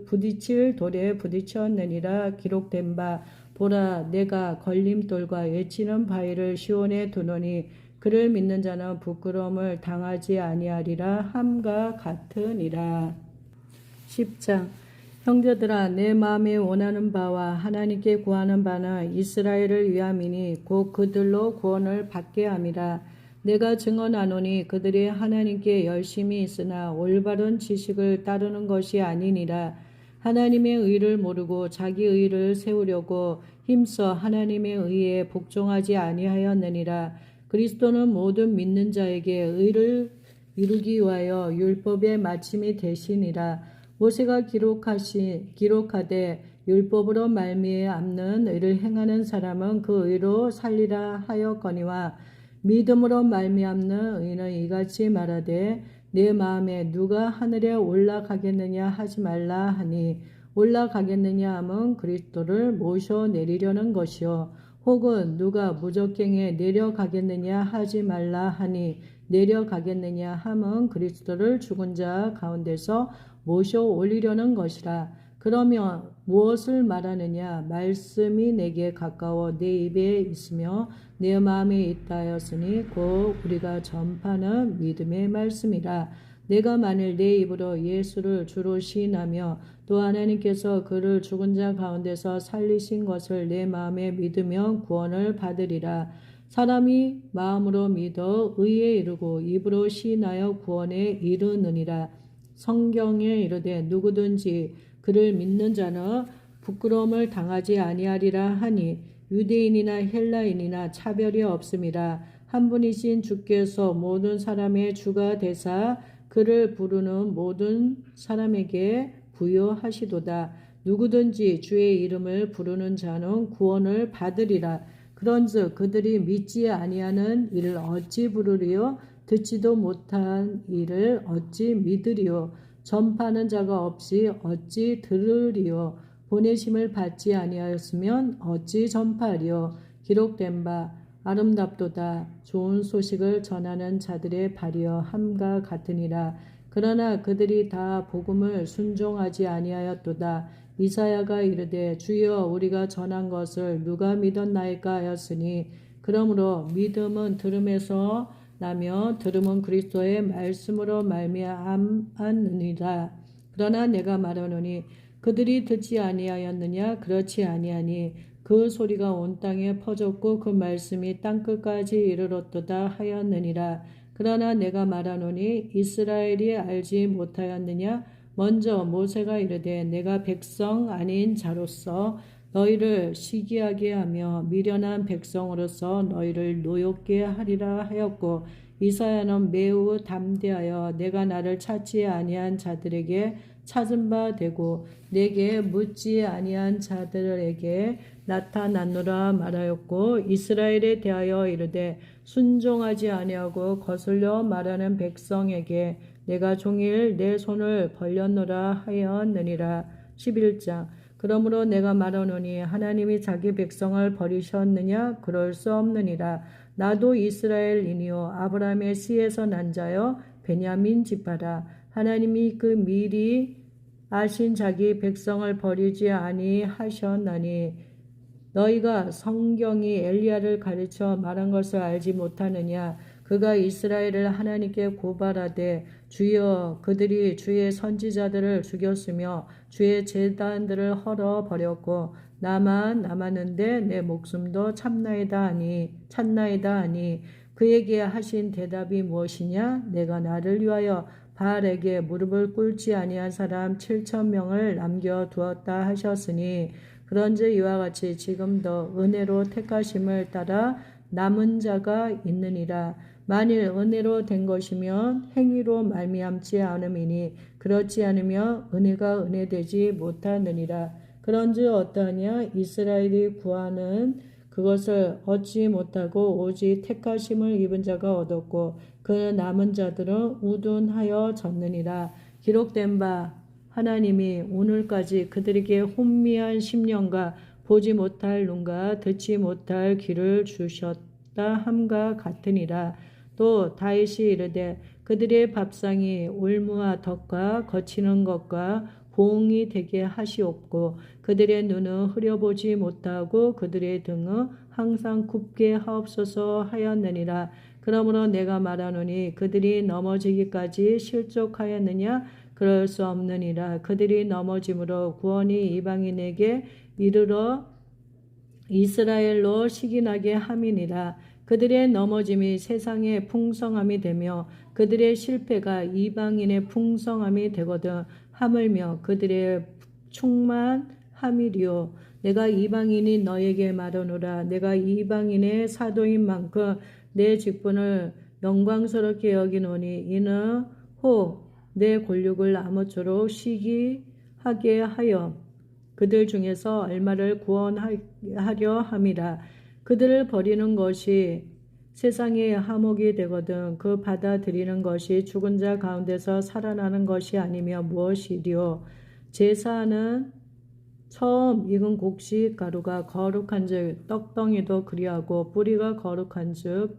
부딪힐 돌에 부딪혔느니라. 기록된 바 보라 내가 걸림돌과 외치는 바위를 시온에 두노니 그를 믿는 자는 부끄러움을 당하지 아니하리라 함과 같으니라. 10장 형제들아 내 마음에 원하는 바와 하나님께 구하는 바는 이스라엘을 위함이니 곧 그들로 구원을 받게 함이라. 내가 증언하노니 그들이 하나님께 열심히 있으나 올바른 지식을 따르는 것이 아니니라. 하나님의 의를 모르고 자기 의를 세우려고 힘써 하나님의 의에 복종하지 아니하였느니라. 그리스도는 모든 믿는 자에게 의를 이루기 위하여 율법의 마침이 되시니라. 모세가 기록하되 율법으로 말미암는 의를 행하는 사람은 그 의로 살리라 하였거니와 믿음으로 말미암는 의는 이같이 말하되 내 마음에 누가 하늘에 올라가겠느냐 하지 말라 하니 올라가겠느냐 함은 그리스도를 모셔내리려는 것이요 혹은 누가 무적행에 내려가겠느냐 하지 말라 하니 내려가겠느냐 함은 그리스도를 죽은 자 가운데서 모셔 올리려는 것이라. 그러면 무엇을 말하느냐? 말씀이 내게 가까워 내 입에 있으며 내 마음에 있다 하였으니 곧 우리가 전파하는 믿음의 말씀이라. 내가 만일 내 입으로 예수를 주로 시인하며 또 하나님께서 그를 죽은 자 가운데서 살리신 것을 내 마음에 믿으면 구원을 받으리라. 사람이 마음으로 믿어 의에 이르고 입으로 시인하여 구원에 이르느니라. 성경에 이르되 누구든지 그를 믿는 자는 부끄러움을 당하지 아니하리라 하니 유대인이나 헬라인이나 차별이 없음이라. 한 분이신 주께서 모든 사람의 주가 되사 그를 부르는 모든 사람에게 부여하시도다. 누구든지 주의 이름을 부르는 자는 구원을 받으리라. 그런즉 그들이 믿지 아니하는 이를 어찌 부르리요? 듣지도 못한 이를 어찌 믿으리요? 전파하는 자가 없이 어찌 들으리요? 보내심을 받지 아니하였으면 어찌 전파하리요? 기록된 바 아름답도다. 좋은 소식을 전하는 자들의 발이여 함과 같으니라. 그러나 그들이 다 복음을 순종하지 아니하였도다. 이사야가 이르되 주여 우리가 전한 것을 누가 믿었나이까 하였으니 그러므로 믿음은 들음에서 나며 들음은 그리스도의 말씀으로 말미암았느니라. 그러나 내가 말하노니 그들이 듣지 아니하였느냐? 그렇지 아니하니 그 소리가 온 땅에 퍼졌고 그 말씀이 땅끝까지 이르렀도다 하였느니라. 그러나 내가 말하노니 이스라엘이 알지 못하였느냐? 먼저 모세가 이르되 내가 백성 아닌 자로서 너희를 시기하게 하며 미련한 백성으로서 너희를 노엽게 하리라 하였고 이사야는 매우 담대하여 내가 나를 찾지 아니한 자들에게 찾은 바 되고 내게 묻지 아니한 자들에게 나타났노라 말하였고 이스라엘에 대하여 이르되 순종하지 아니하고 거슬려 말하는 백성에게 내가 종일 내 손을 벌렸노라 하였느니라. 11장 그러므로 내가 말하노니 하나님이 자기 백성을 버리셨느냐? 그럴 수 없느니라. 나도 이스라엘이니요 아브라함의 씨에서 난 자여 베냐민 지파라. 하나님이 그 미리 아신 자기 백성을 버리지 아니하셨나니 너희가 성경이 엘리야를 가르쳐 말한 것을 알지 못하느냐? 그가 이스라엘을 하나님께 고발하되 주여 그들이 주의 선지자들을 죽였으며 주의 제단들을 헐어버렸고 나만 남았는데 내 목숨도 참나이다 하니 그에게 하신 대답이 무엇이냐? 내가 나를 위하여 바알에게 무릎을 꿇지 아니한 사람 7,000명을 남겨두었다 하셨으니 그런즉 이와 같이 지금도 은혜로 택하심을 따라 남은 자가 있느니라. 만일 은혜로 된 것이면 행위로 말미암지 않음이니 그렇지 않으면 은혜가 은혜되지 못하느니라. 그런즉 어떠하냐? 이스라엘이 구하는 그것을 얻지 못하고 오직 택하심을 입은 자가 얻었고 그 남은 자들은 우둔하여 졌느니라. 기록된 바 하나님이 오늘까지 그들에게 혼미한 심령과 보지 못할 눈과 듣지 못할 귀를 주셨다 함과 같으니라. 또 다윗이 이르되 그들의 밥상이 올무와 덕과 거치는 것과 보응이 되게 하시옵고 그들의 눈은 흐려보지 못하고 그들의 등은 항상 굽게 하옵소서 하였느니라. 그러므로 내가 말하노니 그들이 넘어지기까지 실족하였느냐? 그럴 수 없느니라. 그들이 넘어짐으로 구원이 이방인에게 이르러 이스라엘로 시기나게 함이니라. 그들의 넘어짐이 세상의 풍성함이 되며 그들의 실패가 이방인의 풍성함이 되거든 하물며 그들의 충만함이리요. 내가 이방인이 너에게 말하노라. 내가 이방인의 사도인 만큼 내 직분을 영광스럽게 여기노니 이는 혹 내 권력을 아무쪼록 시기하게 하여 그들 중에서 얼마를 구원하려 함이라. 그들을 버리는 것이 세상의 화목이 되거든 그 받아들이는 것이 죽은 자 가운데서 살아나는 것이 아니며 무엇이리요. 제사는 처음 익은 곡식 가루가 거룩한즉 떡덩이도 그리하고 뿌리가 거룩한즉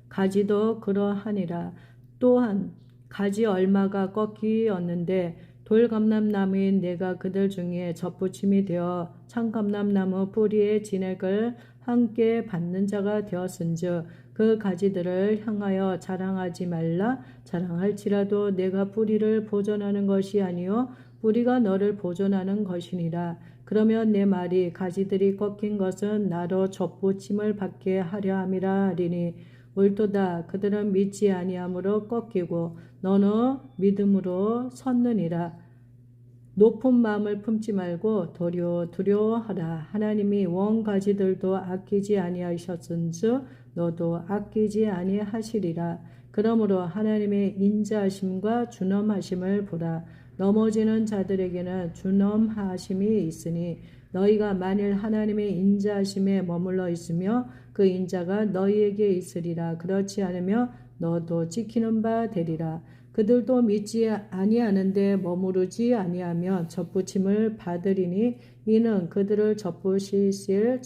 가지도 그러하니라. 또한 가지 얼마가 꺾이었는데 돌감람나무인 내가 그들 중에 젖붙임이 되어 참감람나무 뿌리의 진액을 함께 받는 자가 되었은즉 그 가지들을 향하여 자랑하지 말라. 자랑할지라도 내가 뿌리를 보존하는 것이 아니요 뿌리가 너를 보존하는 것이니라. 그러면 내 말이 가지들이 꺾인 것은 나로 젖붙임을 받게 하려 함이라 하리니 옳도다. 그들은 믿지 아니함으로 꺾이고 너는 믿음으로 섰느니라. 높은 마음을 품지 말고 도리어 두려워하라. 하나님이 원 가지들도 아끼지 아니하셨은즉 너도 아끼지 아니하시리라. 그러므로 하나님의 인자하심과 준엄하심을 보라. 넘어지는 자들에게는 준엄하심이 있으니 너희가 만일 하나님의 인자하심에 머물러 있으며 그 인자가 너희에게 있으리라. 그렇지 않으면 너도 찍히는 바 되리라. 그들도 믿지 아니하는데 머무르지 아니하면 젖붙임을 받으리니 이는 그들을 젖붙이실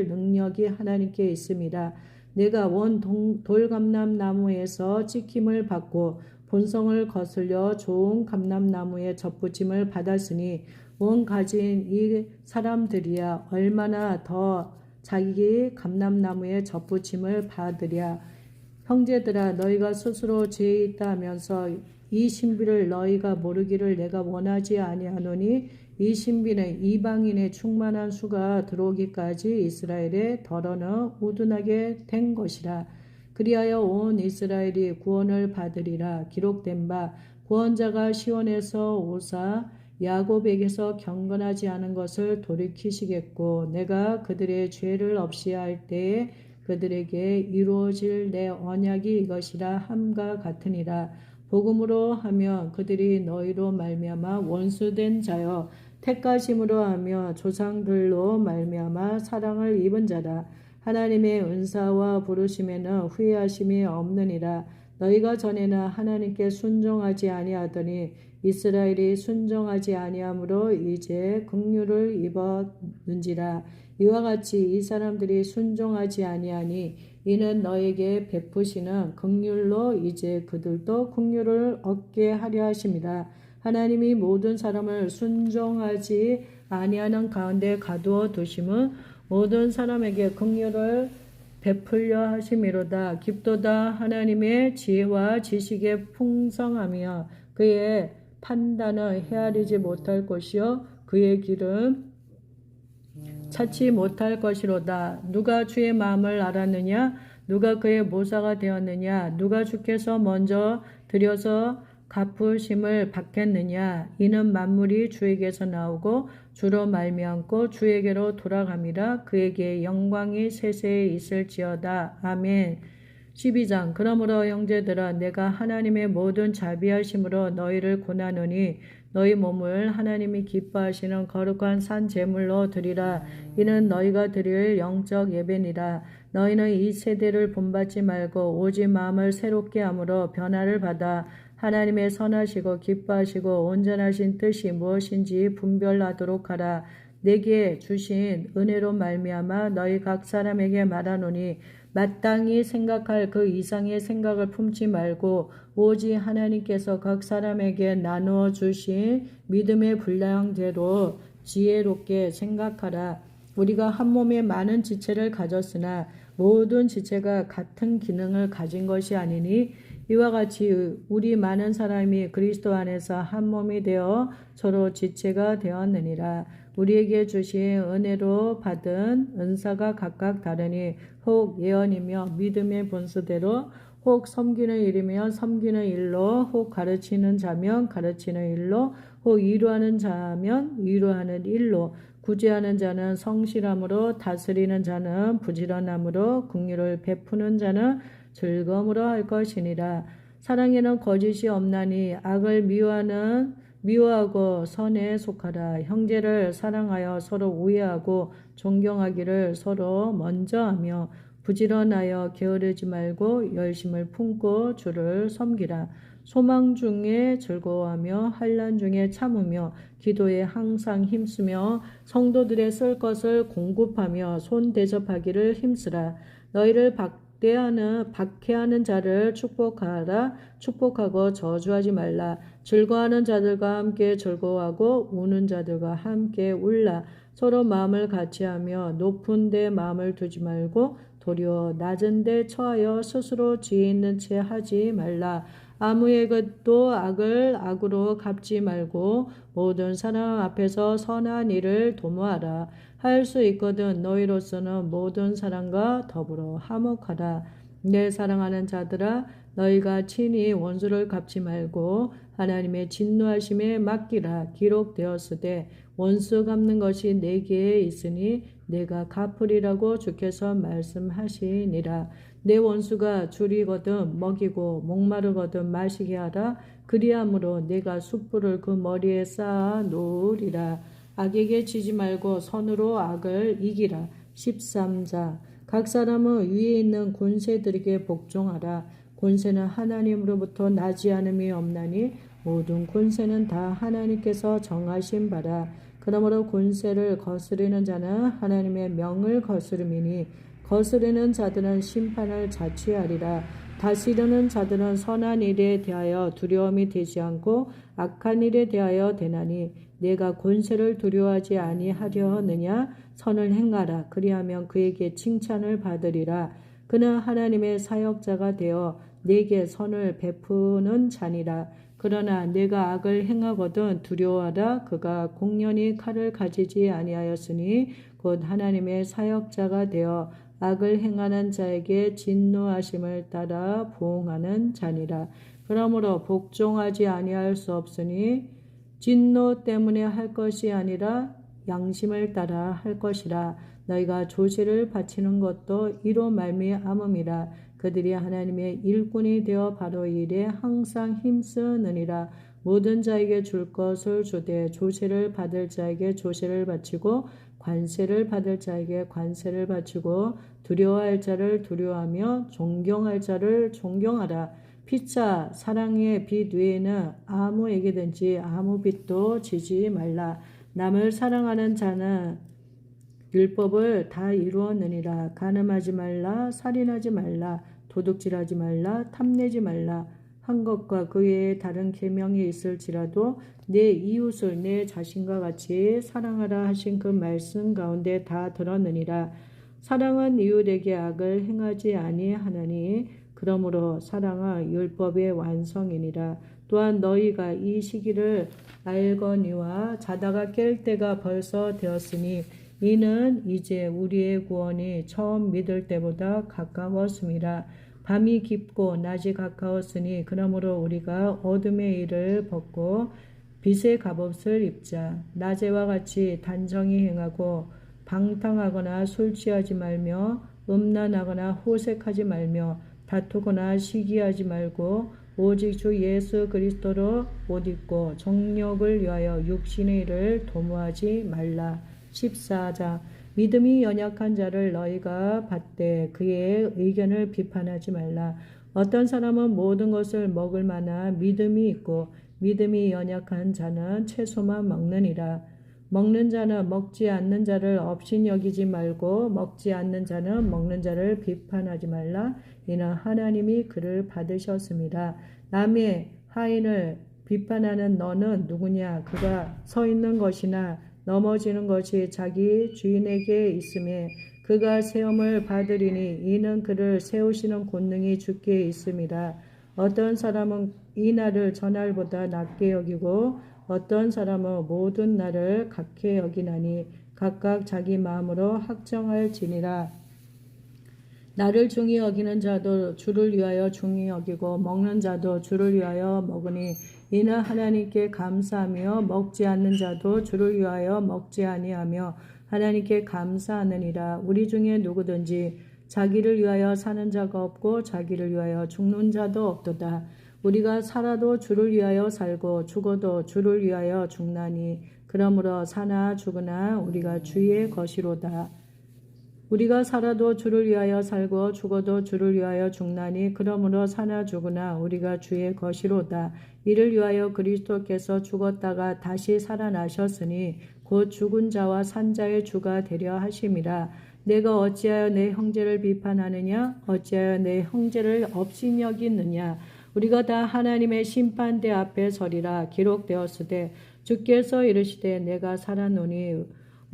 능력이 하나님께 있습니다. 내가 원 돌감람나무에서 찍힘을 받고 본성을 거슬려 좋은 감람나무의 젖붙임을 받았으니 원 가진 이 사람들이야 얼마나 더 자기 감람나무의 젖붙임을 받으랴. 형제들아 너희가 스스로 죄에 있다 하면서 이 신비를 너희가 모르기를 내가 원하지 아니하노니 이 신비는 이방인의 충만한 수가 들어오기까지 이스라엘의 덜어는 우둔하게 된 것이라. 그리하여 온 이스라엘이 구원을 받으리라. 기록된 바 구원자가 시온에서 오사 야곱에게서 경건하지 않은 것을 돌이키시겠고 내가 그들의 죄를 없이 할 때에 그들에게 이루어질 내 언약이 이것이라 함과 같으니라. 복음으로 하며 그들이 너희로 말미암아 원수된 자여 택하심으로 하며 조상들로 말미암아 사랑을 입은 자라. 하나님의 은사와 부르심에는 후회하심이 없느니라. 너희가 전에는 하나님께 순종하지 아니하더니 이스라엘이 순종하지 아니하므로 이제 긍휼을 입었는지라. 이와 같이 이 사람들이 순종하지 아니하니 이는 너에게 베푸시는 긍휼로 이제 그들도 긍휼을 얻게 하려 하심이라. 하나님이 모든 사람을 순종하지 아니하는 가운데 가두어 두심은 모든 사람에게 긍휼을 베풀려 하심이로다. 깊도다. 하나님의 지혜와 지식의 풍성함이여 그의 판단은 헤아리지 못할 것이요 그의 길은 찾지 못할 것이로다. 누가 주의 마음을 알았느냐? 누가 그의 모사가 되었느냐? 누가 주께서 먼저 들여서 갚으심을 받겠느냐? 이는 만물이 주에게서 나오고 주로 말미암고 주에게로 돌아감이라. 그에게 영광이 세세에 있을지어다. 아멘. 12장. 그러므로 형제들아, 내가 하나님의 모든 자비하심으로 너희를 권하노니 너희 몸을 하나님이 기뻐하시는 거룩한 산 제물로 드리라. 이는 너희가 드릴 영적 예배니라. 너희는 이 세대를 본받지 말고 오직 마음을 새롭게 함으로 변화를 받아 하나님의 선하시고 기뻐하시고 온전하신 뜻이 무엇인지 분별하도록 하라. 내게 주신 은혜로 말미암아 너희 각 사람에게 말하노니 마땅히 생각할 그 이상의 생각을 품지 말고 오직 하나님께서 각 사람에게 나누어 주신 믿음의 분량대로 지혜롭게 생각하라. 우리가 한 몸에 많은 지체를 가졌으나 모든 지체가 같은 기능을 가진 것이 아니니 이와 같이 우리 많은 사람이 그리스도 안에서 한 몸이 되어 서로 지체가 되었느니라. 우리에게 주신 은혜로 받은 은사가 각각 다르니 혹 예언이며 믿음의 본수대로, 혹 섬기는 일이면 섬기는 일로, 혹 가르치는 자면 가르치는 일로, 혹 위로하는 자면 위로하는 일로, 구제하는 자는 성실함으로, 다스리는 자는 부지런함으로, 긍휼을 베푸는 자는 즐거움으로 할 것이니라. 사랑에는 거짓이 없나니 악을 미워하고 선에 속하라. 형제를 사랑하여 서로 우애하고 존경하기를 서로 먼저 하며 부지런하여 게으르지 말고 열심을 품고 주를 섬기라. 소망 중에 즐거워하며 환난 중에 참으며 기도에 항상 힘쓰며 성도들의 쓸 것을 공급하며 손 대접하기를 힘쓰라. 너희를 박해하는 자를 축복하라. 축복하고 저주하지 말라. 즐거워하는 자들과 함께 즐거워하고 우는 자들과 함께 울라. 서로 마음을 같이하며 높은 데 마음을 두지 말고 도리어 낮은 데 처하여 스스로 지혜 있는 채 하지 말라. 아무에게도 악을 악으로 갚지 말고 모든 사람 앞에서 선한 일을 도모하라. 할 수 있거든 너희로서는 모든 사람과 더불어 화목하라. 내 사랑하는 자들아, 너희가 친히 원수를 갚지 말고 하나님의 진노하심에 맡기라. 기록되었으되 원수 갚는 것이 내게 있으니 내가 갚으리라고 주께서 말씀하시니라. 내 원수가 줄이거든 먹이고 목마르거든 마시게 하라. 그리함으로 내가 숯불을 그 머리에 쌓아 놓으리라. 악에게 지지 말고 선으로 악을 이기라. 13자. 각 사람은 위에 있는 군세들에게 복종하라. 군세는 하나님으로부터 나지 않음이 없나니 모든 군세는 다 하나님께서 정하신 바라. 그러므로 군세를 거스르는 자는 하나님의 명을 거스름이니 거스르는 자들은 심판을 자취하리라. 다스리는 자들은 선한 일에 대하여 두려움이 되지 않고 악한 일에 대하여 되나니 내가 권세를 두려워하지 아니하려 하느냐. 선을 행하라. 그리하면 그에게 칭찬을 받으리라. 그는 하나님의 사역자가 되어 내게 선을 베푸는 자니라. 그러나 내가 악을 행하거든 두려워하라. 그가 공연히 칼을 가지지 아니하였으니 곧 하나님의 사역자가 되어 악을 행하는 자에게 진노하심을 따라 보응하는 자니라. 그러므로 복종하지 아니할 수 없으니 진노 때문에 할 것이 아니라 양심을 따라 할 것이라. 너희가 조시를 바치는 것도 이로 말미암음이라. 그들이 하나님의 일꾼이 되어 바로 이 일에 항상 힘쓰느니라. 모든 자에게 줄 것을 주되 조시를 받을 자에게 조시를 바치고 관세를 받을 자에게 관세를 바치고 두려워할 자를 두려워하며 존경할 자를 존경하라. 피차 사랑의 빛 외에는 아무에게든지 아무 빛도 지지 말라. 남을 사랑하는 자는 율법을 다 이루었느니라. 간음하지 말라. 살인하지 말라. 도둑질하지 말라. 탐내지 말라. 한 것과 그 외에 다른 계명이 있을지라도 내 이웃을 내 자신과 같이 사랑하라 하신 그 말씀 가운데 다 들었느니라. 사랑은 이웃에게 악을 행하지 아니하나니 그러므로 사랑은 율법의 완성이니라. 또한 너희가 이 시기를 알거니와 자다가 깰 때가 벌써 되었으니 이는 이제 우리의 구원이 처음 믿을 때보다 가까웠음이라. 밤이 깊고 낮이 가까웠으니 그러므로 우리가 어둠의 일을 벗고 빛의 갑옷을 입자. 낮에와 같이 단정히 행하고 방탕하거나 술 취하지 말며 음란하거나 호색하지 말며 다투거나 시기하지 말고 오직 주 예수 그리스도로 옷 입고 정욕을 위하여 육신의 일을 도모하지 말라. 14장. 믿음이 연약한 자를 너희가 받되 그의 의견을 비판하지 말라. 어떤 사람은 모든 것을 먹을 만한 믿음이 있고 믿음이 연약한 자는 채소만 먹느니라. 먹는 자는 먹지 않는 자를 업신여기지 말고 먹지 않는 자는 먹는 자를 비판하지 말라. 이는 하나님이 그를 받으셨습니다. 남의 하인을 비판하는 너는 누구냐? 그가 서 있는 것이나 넘어지는 것이 자기 주인에게 있음에 그가 세움을 받으리니 이는 그를 세우시는 권능이 주께 있음이라. 어떤 사람은 이 날을 저날보다 낮게 여기고 어떤 사람은 모든 날을 같게 여기나니 각각 자기 마음으로 확정할지니라. 나를 중히 여기는 자도 주를 위하여 중히 여기고 먹는 자도 주를 위하여 먹으니 이는 하나님께 감사하며 먹지 않는 자도 주를 위하여 먹지 아니하며 하나님께 감사하느니라. 우리 중에 누구든지 자기를 위하여 사는 자가 없고 자기를 위하여 죽는 자도 없도다. 우리가 살아도 주를 위하여 살고 죽어도 주를 위하여 죽나니 그러므로 사나 죽으나 우리가 주의 것이로다. 우리가 살아도 주를 위하여 살고 죽어도 주를 위하여 죽나니 그러므로 사나 죽으나 우리가 주의 것이로다. 이를 위하여 그리스도께서 죽었다가 다시 살아나셨으니 곧 죽은 자와 산 자의 주가 되려 하심이라. 내가 어찌하여 내 형제를 비판하느냐? 어찌하여 내 형제를 업신여기느냐? 우리가 다 하나님의 심판대 앞에 서리라. 기록되었으되 주께서 이르시되 내가 살았노니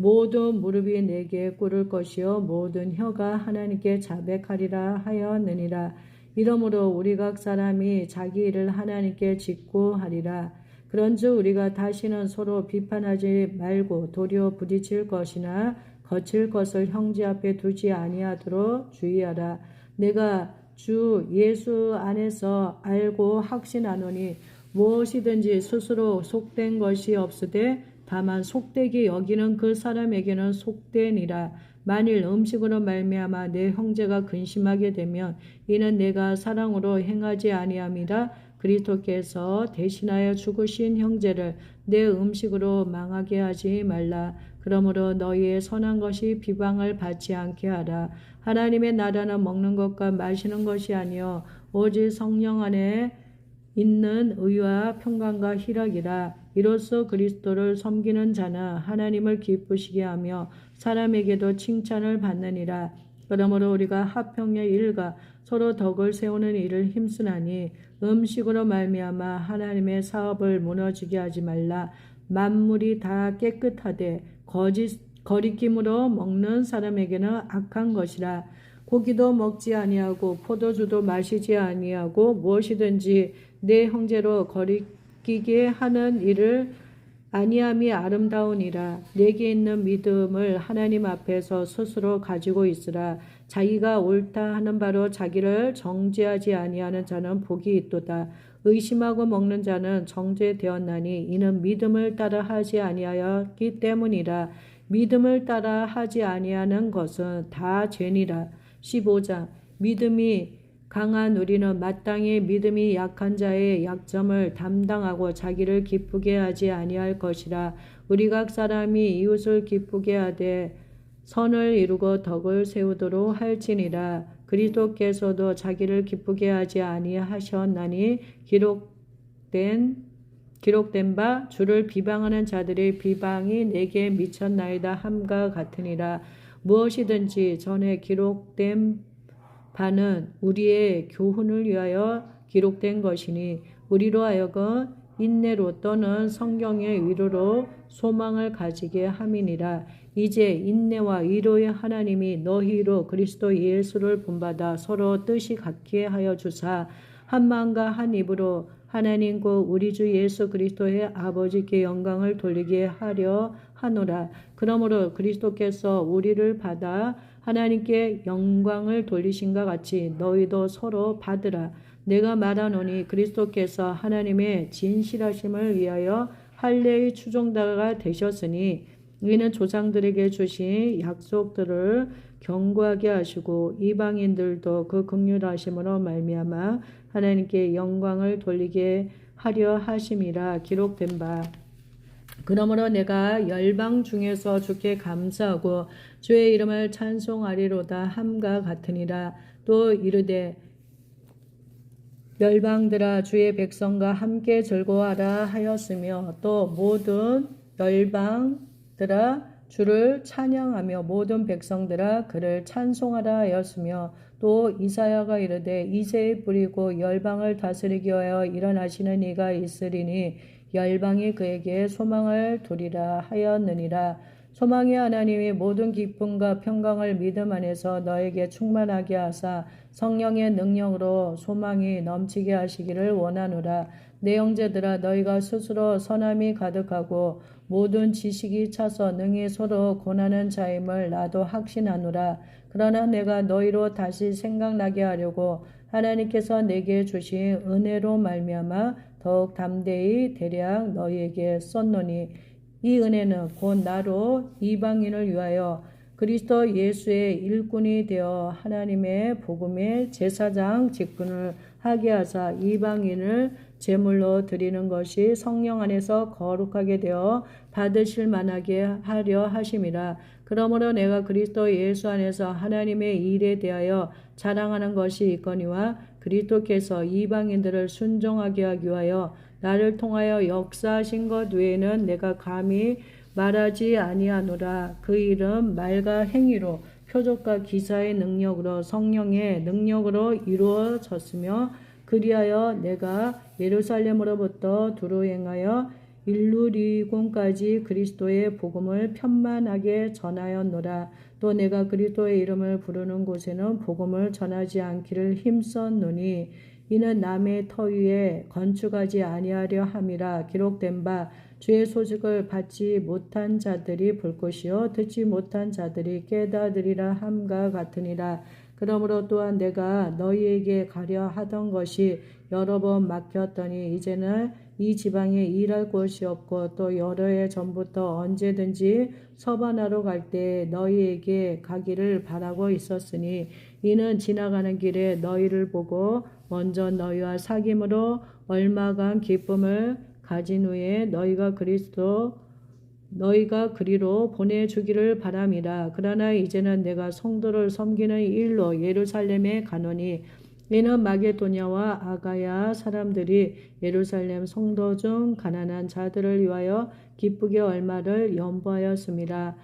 모든 무릎이 내게 꿇을 것이요 모든 혀가 하나님께 자백하리라 하였느니라. 이러므로 우리 각 사람이 자기 일을 하나님께 짓고 하리라. 그런즉 우리가 다시는 서로 비판하지 말고 도리어 부딪힐 것이나 거칠 것을 형제 앞에 두지 아니하도록 주의하라. 내가 주 예수 안에서 알고 확신하노니 무엇이든지 스스로 속된 것이 없으되 다만 속되게 여기는 그 사람에게는 속되니라. 만일 음식으로 말미암아 내 형제가 근심하게 되면 이는 내가 사랑으로 행하지 아니함이라. 그리스도께서 대신하여 죽으신 형제를 내 음식으로 망하게 하지 말라. 그러므로 너희의 선한 것이 비방을 받지 않게 하라. 하나님의 나라는 먹는 것과 마시는 것이 아니요 오직 성령 안에 있는 의와 평강과 희락이라. 이로써 그리스도를 섬기는 자는 하나님을 기쁘시게 하며 사람에게도 칭찬을 받느니라. 그러므로 우리가 화평의 일과 서로 덕을 세우는 일을 힘쓰나니 음식으로 말미암아 하나님의 사업을 무너지게 하지 말라. 만물이 다 깨끗하되 거리낌으로 먹는 사람에게는 악한 것이라. 고기도 먹지 아니하고 포도주도 마시지 아니하고 무엇이든지 내 형제로 거리끼게 하는 일을 아니함이 아름다우니라. 내게 있는 믿음을 하나님 앞에서 스스로 가지고 있으라. 자기가 옳다 하는 바로 자기를 정죄하지 아니하는 자는 복이 있도다. 의심하고 먹는 자는 정죄되었나니 이는 믿음을 따라 하지 아니하였기 때문이라. 믿음을 따라 하지 아니하는 것은 다 죄니라. 15장. 믿음이 강한 우리는 마땅히 믿음이 약한 자의 약점을 담당하고 자기를 기쁘게 하지 아니할 것이라. 우리 각 사람이 이웃을 기쁘게 하되 선을 이루고 덕을 세우도록 할지니라. 그리스도께서도 자기를 기쁘게 하지 아니하셨나니 기록된 바 주를 비방하는 자들의 비방이 내게 미쳤나이다 함과 같으니라. 무엇이든지 전에 기록된 바는 우리의 교훈을 위하여 기록된 것이니 우리로 하여금 인내로 또는 성경의 위로로 소망을 가지게 함이니라. 이제 인내와 위로의 하나님이 너희로 그리스도 예수를 본받아 서로 뜻이 같게 하여 주사 한 마음과 한 입으로 하나님 곧 우리 주 예수 그리스도의 아버지께 영광을 돌리게 하려 하노라. 그러므로 그리스도께서 우리를 받아 하나님께 영광을 돌리신과 같이 너희도 서로 받으라. 내가 말하노니 그리스도께서 하나님의 진실하심을 위하여 할례의 추종자가 되셨으니 이는 조상들에게 주신 약속들을 견고하게 하시고 이방인들도 그 긍휼하심으로 말미암아 하나님께 영광을 돌리게 하려 하심이라 기록된 바. 그러므로 내가 열방 중에서 주께 감사하고 주의 이름을 찬송하리로다 함과 같으니라. 또 이르되 열방들아 주의 백성과 함께 즐거워하라 하였으며 또 모든 열방들아 주를 찬양하며 모든 백성들아 그를 찬송하라 하였으며 또 이사야가 이르되 이새의 뿌리고 열방을 다스리기 위하여 일어나시는 이가 있으리니 열방이 그에게 소망을 두리라 하였느니라. 소망의 하나님이 모든 기쁨과 평강을 믿음 안에서 너에게 충만하게 하사 성령의 능력으로 소망이 넘치게 하시기를 원하노라. 내 형제들아 너희가 스스로 선함이 가득하고 모든 지식이 차서 능히 서로 권하는 자임을 나도 확신하노라. 그러나 내가 너희로 다시 생각나게 하려고 하나님께서 내게 주신 은혜로 말미암아 더욱 담대히 대략 너희에게 썼노니 이 은혜는 곧 나로 이방인을 위하여 그리스도 예수의 일꾼이 되어 하나님의 복음의 제사장 직분을 하게 하사 이방인을 제물로 드리는 것이 성령 안에서 거룩하게 되어 받으실 만하게 하려 하심이라. 그러므로 내가 그리스도 예수 안에서 하나님의 일에 대하여 자랑하는 것이 있거니와 그리스도께서 이방인들을 순종하게 하기 위하여 나를 통하여 역사하신 것 외에는 내가 감히 말하지 아니하노라. 그 일은 말과 행위로 표적과 기사의 능력으로 성령의 능력으로 이루어졌으며 그리하여 내가 예루살렘으로부터 두루 행하여 일루리곤까지 그리스도의 복음을 편만하게 전하였노라. 또 내가 그리스도의 이름을 부르는 곳에는 복음을 전하지 않기를 힘썼노니 이는 남의 터 위에 건축하지 아니하려 함이라 기록된 바. 주의 소식을 받지 못한 자들이 볼 것이요 듣지 못한 자들이 깨닫으리라 함과 같으니라. 그러므로 또한 내가 너희에게 가려 하던 것이 여러 번 막혔더니 이제는 이 지방에 일할 곳이 없고 또 여러 해 전부터 언제든지 서바나로 갈 때 너희에게 가기를 바라고 있었으니 이는 지나가는 길에 너희를 보고 먼저 너희와 사귐으로 얼마간 기쁨을 가진 후에 너희가 그리로 보내주기를 바람이라. 그러나 이제는 내가 성도를 섬기는 일로 예루살렘에 가노니 이는 마게도냐와 아가야 사람들이 예루살렘 성도 중 가난한 자들을 위하여 기쁘게 얼마를 연보하였음이라.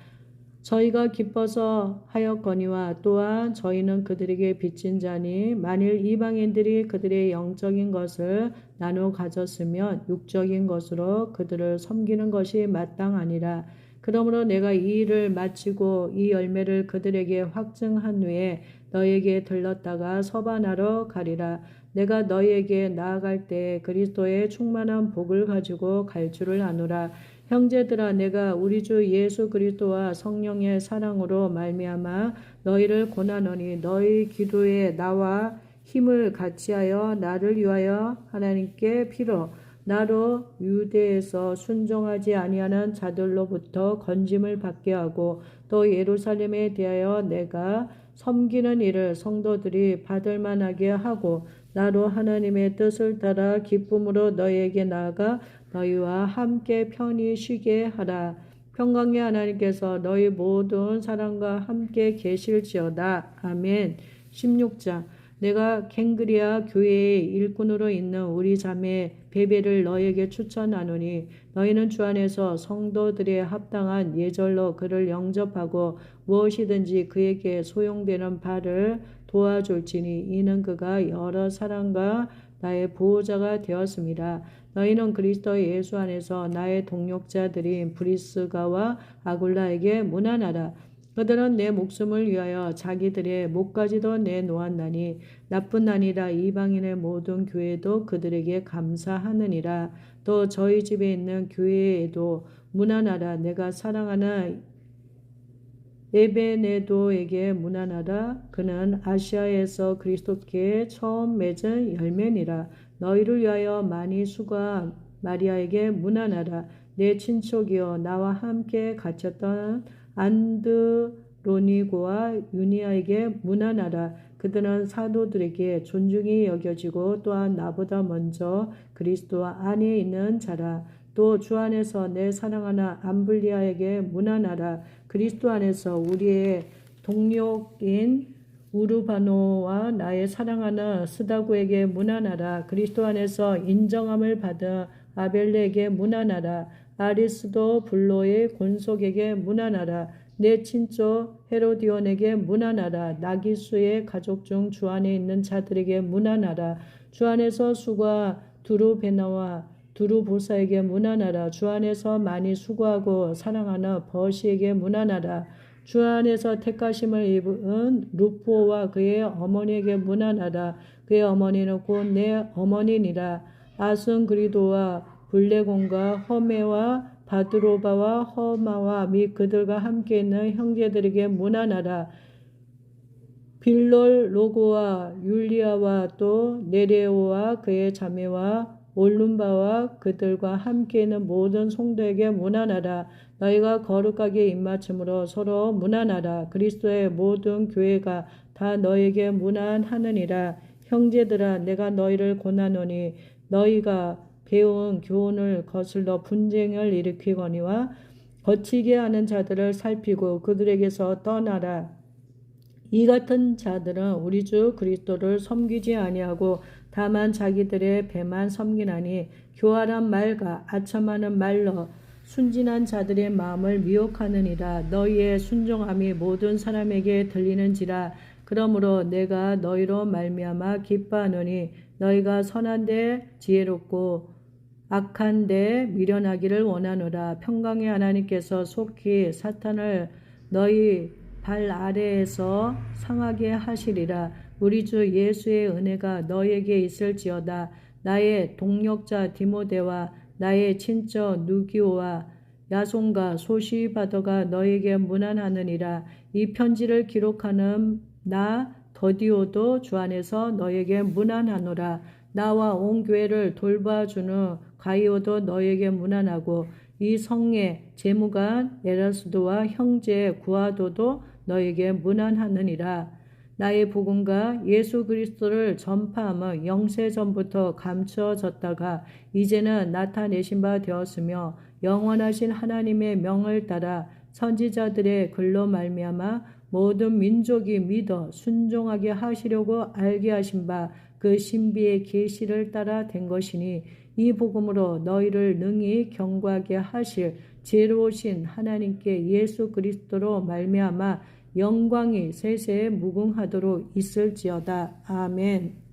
저희가 기뻐서 하였거니와 또한 저희는 그들에게 빚진 자니 만일 이방인들이 그들의 영적인 것을 나누어 가졌으면 육적인 것으로 그들을 섬기는 것이 마땅하니라. 그러므로 내가 이 일을 마치고 이 열매를 그들에게 확증한 후에 너희에게 들렀다가 서바나로 가리라. 내가 너희에게 나아갈 때 그리스도의 충만한 복을 가지고 갈 줄을 아노라. 형제들아 내가 우리 주 예수 그리스도와 성령의 사랑으로 말미암아 너희를 권하노니 너희 기도에 나와 힘을 같이하여 나를 위하여 하나님께 빌어 나로 유대에서 순종하지 아니하는 자들로부터 건짐을 받게 하고 또 예루살렘에 대하여 내가 섬기는 일을 성도들이 받을 만하게 하고 나로 하나님의 뜻을 따라 기쁨으로 너희에게 나아가 너희와 함께 편히 쉬게 하라. 평강의 하나님께서 너희 모든 사람과 함께 계실지어다. 아멘. 16장 내가 갱그리아 교회의 일꾼으로 있는 우리 자매 베베를 너희에게 추천하노니 너희는 주 안에서 성도들의 합당한 예절로 그를 영접하고 무엇이든지 그에게 소용되는 바를 도와줄지니 이는 그가 여러 사람과 나의 보호자가 되었습니다. 너희는 그리스도 예수 안에서 나의 동역자들인 브리스가와 아굴라에게 문안하라. 그들은 내 목숨을 위하여 자기들의 목까지도 내놓았나니 나뿐 아니라 이방인의 모든 교회도 그들에게 감사하느니라. 또 저희 집에 있는 교회에도 문안하라. 내가 사랑하는 에베네도에게 문안하라. 그는 아시아에서 그리스도께 처음 맺은 열매니라. 너희를 위하여 많이 수고한 마리아에게 문안하라. 내 친족이여 나와 함께 갇혔던 안드로니고와 유니아에게 문안하라. 그들은 사도들에게 존중이 여겨지고 또한 나보다 먼저 그리스도 안에 있는 자라. 또 주 안에서 내 사랑하는 암블리아에게 문안하라. 그리스도 안에서 우리의 동력인 우르바노와 나의 사랑하는 스다구에게 문안하라. 그리스도 안에서 인정함을 받은 아벨레에게 문안하라. 아리스도 블로의 곤속에게 문안하라. 내 친족 헤로디온에게 문안하라. 나기수의 가족 중 주 안에 있는 자들에게 문안하라. 주 안에서 수가 두루베나와 두루보사에게 문안하라. 주 안에서 많이 수고하고 사랑하는 버시에게 문안하라. 주 안에서 택하심을 입은 루포와 그의 어머니에게 문안하라. 그의 어머니는 곧 내 어머니니라. 아순그리도와 블레곤과 허메와 바드로바와 허마와 및 그들과 함께 있는 형제들에게 문안하라. 빌롤로고와 율리아와 또 네레오와 그의 자매와 올룸바와 그들과 함께 있는 모든 성도에게 문안하라. 너희가 거룩하게 입맞춤으로 서로 문안하라. 그리스도의 모든 교회가 다 너에게 문안하느니라. 형제들아 내가 너희를 권하노니 너희가 배운 교훈을 거슬러 분쟁을 일으키거니와 거치게 하는 자들을 살피고 그들에게서 떠나라. 이 같은 자들은 우리 주 그리스도를 섬기지 아니하고 다만 자기들의 배만 섬기나니 교활한 말과 아첨하는 말로 순진한 자들의 마음을 미혹하느니라. 너희의 순종함이 모든 사람에게 들리는지라. 그러므로 내가 너희로 말미암아 기뻐하노니 너희가 선한데 지혜롭고 악한데 미련하기를 원하노라. 평강의 하나님께서 속히 사탄을 너희 발 아래에서 상하게 하시리라. 우리 주 예수의 은혜가 너희에게 있을지어다. 나의 동력자 디모데와 나의 친척 누기오와 야손과 소시바더가 너희에게 문안하느니라. 이 편지를 기록하는 나 더디오도 주 안에서 너희에게 문안하노라. 나와 온 교회를 돌봐주는 가이오도 너희에게 문안하고 이 성의 재무관 에라스도와 형제 구아도도 너에게 문안하느니라. 나의 복음과 예수 그리스도를 전파함은 영세 전부터 감추어졌다가 이제는 나타내신 바 되었으며 영원하신 하나님의 명을 따라 선지자들의 글로 말미암아 모든 민족이 믿어 순종하게 하시려고 알게 하신 바 그 신비의 계시를 따라 된 것이니 이 복음으로 너희를 능히 경고하게 하실 지혜로우신 하나님께 예수 그리스도로 말미암아 영광이 세세에 무궁하도록 있을지어다. 아멘.